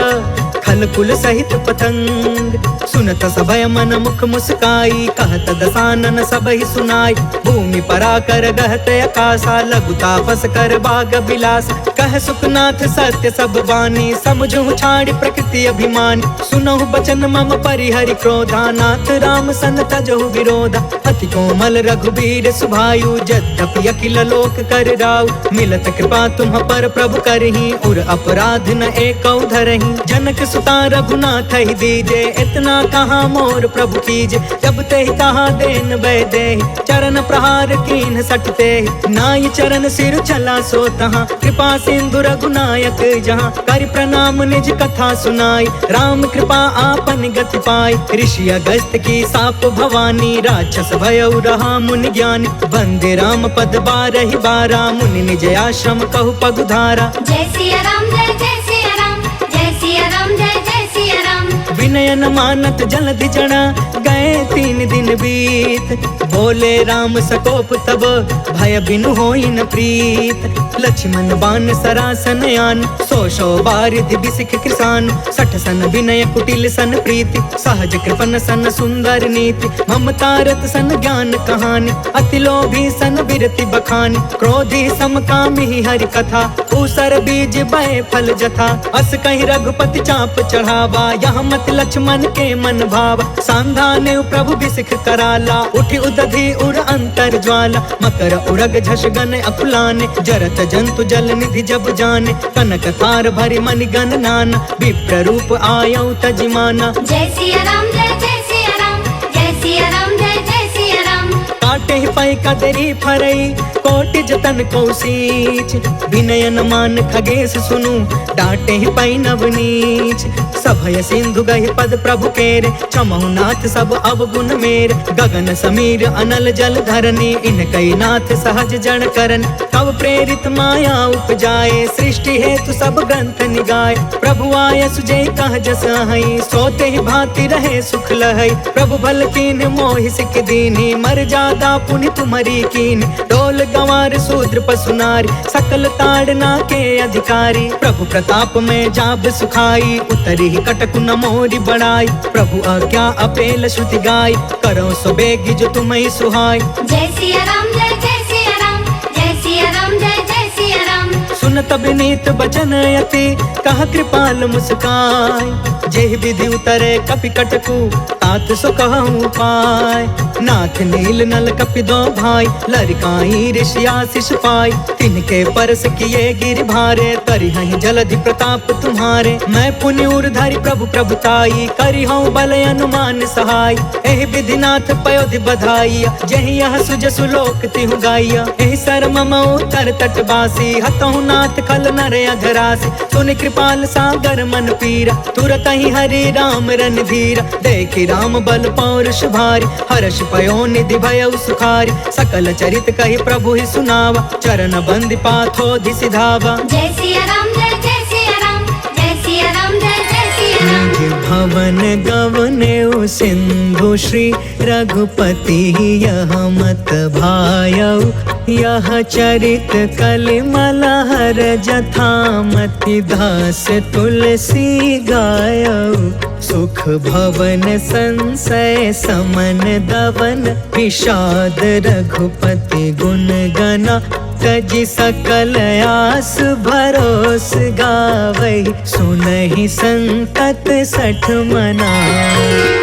खल कुल सहित पतंग। सुनत सभय मन मुख मुस्काई, कहत दसानन सबहि सुनाई। भूमि पराकर गहत आकाशा, लघु तापस कर बाग बिलास। कह सुखनाथ सत्य सब बानी, समझु छाड़ प्रकृति अभिमान। सुनहु बचन मम परिहरि क्रोधा, नाथ राम सन तजहु विरोधा। अति कोमल रघुबीर सुभायु, यद्यपि अखिल लोक कर राउ। मिलत कृपा तुम पर प्रभु करही, उर अपराध न एकौ धरही। जनक सुता रघुनाथ ही दीजे, इतना कहाँ मोर प्रभु कीजे। जब ते ही कहा देन वै दे, चरण प्रहार कीन सटते। नाई चरण सिर चला सो तहाँ, कृपा सिंधु रघुनायक जहाँ। कर प्रणाम निज कथा सुनाई, राम कृपा आपन गति पाई। ऋषि अगस्त की साप भवानी, राक्षस भयउ रहा मुनि ज्ञानी। वंदे राम पद 12 बारा, मुनि निज आश्रम कहु पगुधारा। जय सिया राम जय सिया राम, जय सिया राम जय सिया राम। विनय न मानत जलधि जड़ा, गए 3 दिन बीत। बोले राम सकोप तब, भय बिनु होई न प्रीत। लक्ष्मण बान सरासन आन, 100 बारिधि बिसिख कृसान। 60 सन विनय कुटिल सन प्रीति, सहज कृपन सन सुंदर नीति। ममता रत सन ज्ञान कहानी, अति लोभी सन बिरति बखानी। क्रोधी समकामी हरि कथा, ऊसर बीज बय फल जथा। अस कहीं रघुपति चाप चढ़ावा, यहाँ मत लक्ष्मण के मन भावा। सांधाने प्रभु बिसिख कराला, उठि उदधि उर अंतर ज्वाला। मकर उरग झस गन अकुलाने, जरत जंतु जल निधि जब जाने। कनक थार भरि मनि गण नाना, विप्र रूप आयौ तजिमाना। जय सिया राम जय सिया राम, जय सिया राम जय सिया राम। काटे ही पै कदरी फरई, कोटि जतन कौशीच। विनय न मान खगेश सुनु, डांटे ही पै नवनीच। सभय सिंधु गहि पद प्रभु केरे, क्षमहु नाथ सब अवगुण मेर। गगन समीर अनल जल धरनी, इनकई नाथ सहज जन करन। तब प्रेरित माया उपजाए, सृष्टि हेतु सब ग्रंथ निगाए। प्रभु आय सुजय कह जस हई, सोते ही भांति रहे सुख लहई। प्रभु भल कीन मोहि सिख दीनी, मर जादा पुनि तुम्हारी कीनी। डोल गंवार शूद्र पशु नारी, सकल ताड़ना के अधिकारी। प्रभु प्रताप में जाब सुखाई, उतरी ही कटकु न मोरी बढ़ाई। प्रभु आज्ञा अपेल श्रुति गाय, करो सो बेगी जो तुम्हें सुहाय। जय सिया राम जय सिया राम, जय सिया राम जय सिया राम। सुनत विनीत बचन यति कह कृपाल मुस्काय। जेहि विधि उतरे कपि कटकु तात सो कहूँ पाय। नाथ नील नल कपि दो भाई लरिकाई ऋषि आशीष पाई। तिनके परस किए गिर भारे करिहहि जलधि प्रताप तुम्हारे। मैं पुण्य उर्धरि प्रभु प्रभुताई करिहऊँ बल अनुमान सहाय। एहि विधि नाथ पयोधि बधाई जहि यह सुजसु लोक तिहु गाइया। एहि सर मम उतर तटवासी हतहु नाथ खल नर अघरासी। सुनि कृपाल सागर मन पीरा तुरत ही हरि राम रणधीर। देखि राम बल पौरुष भारी हर्ष पयो निधि भयउ सुखारी। सकल चरित कहि प्रभु ही सुनावा चरण बंदी पाथोधि सिधावा। जय सिया राम जय सिया राम जय सिया राम जय सिया राम। भवन गवने सिंधु श्री रघुपति यह मत भायउ। यह चरित कलिमल हर जथामति दास तुलसी गायउ। सुख भवन संशय समन दवन विषाद रघुपति गुण गना। तजि सकल आस भरोस गावै सुनहि संकट सठ मना।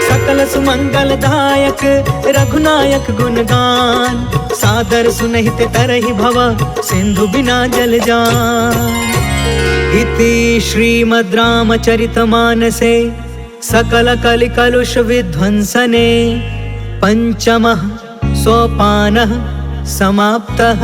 सकल सुमंगल दायक रघुनायक गुणगान। सादर सुनहित तरहि भव सिंधु बिना जल जान। इति श्रीमद् रामचरितमानसे सकल कलि कलुष विध्वंसने पंचमः सोपानः समाप्तः।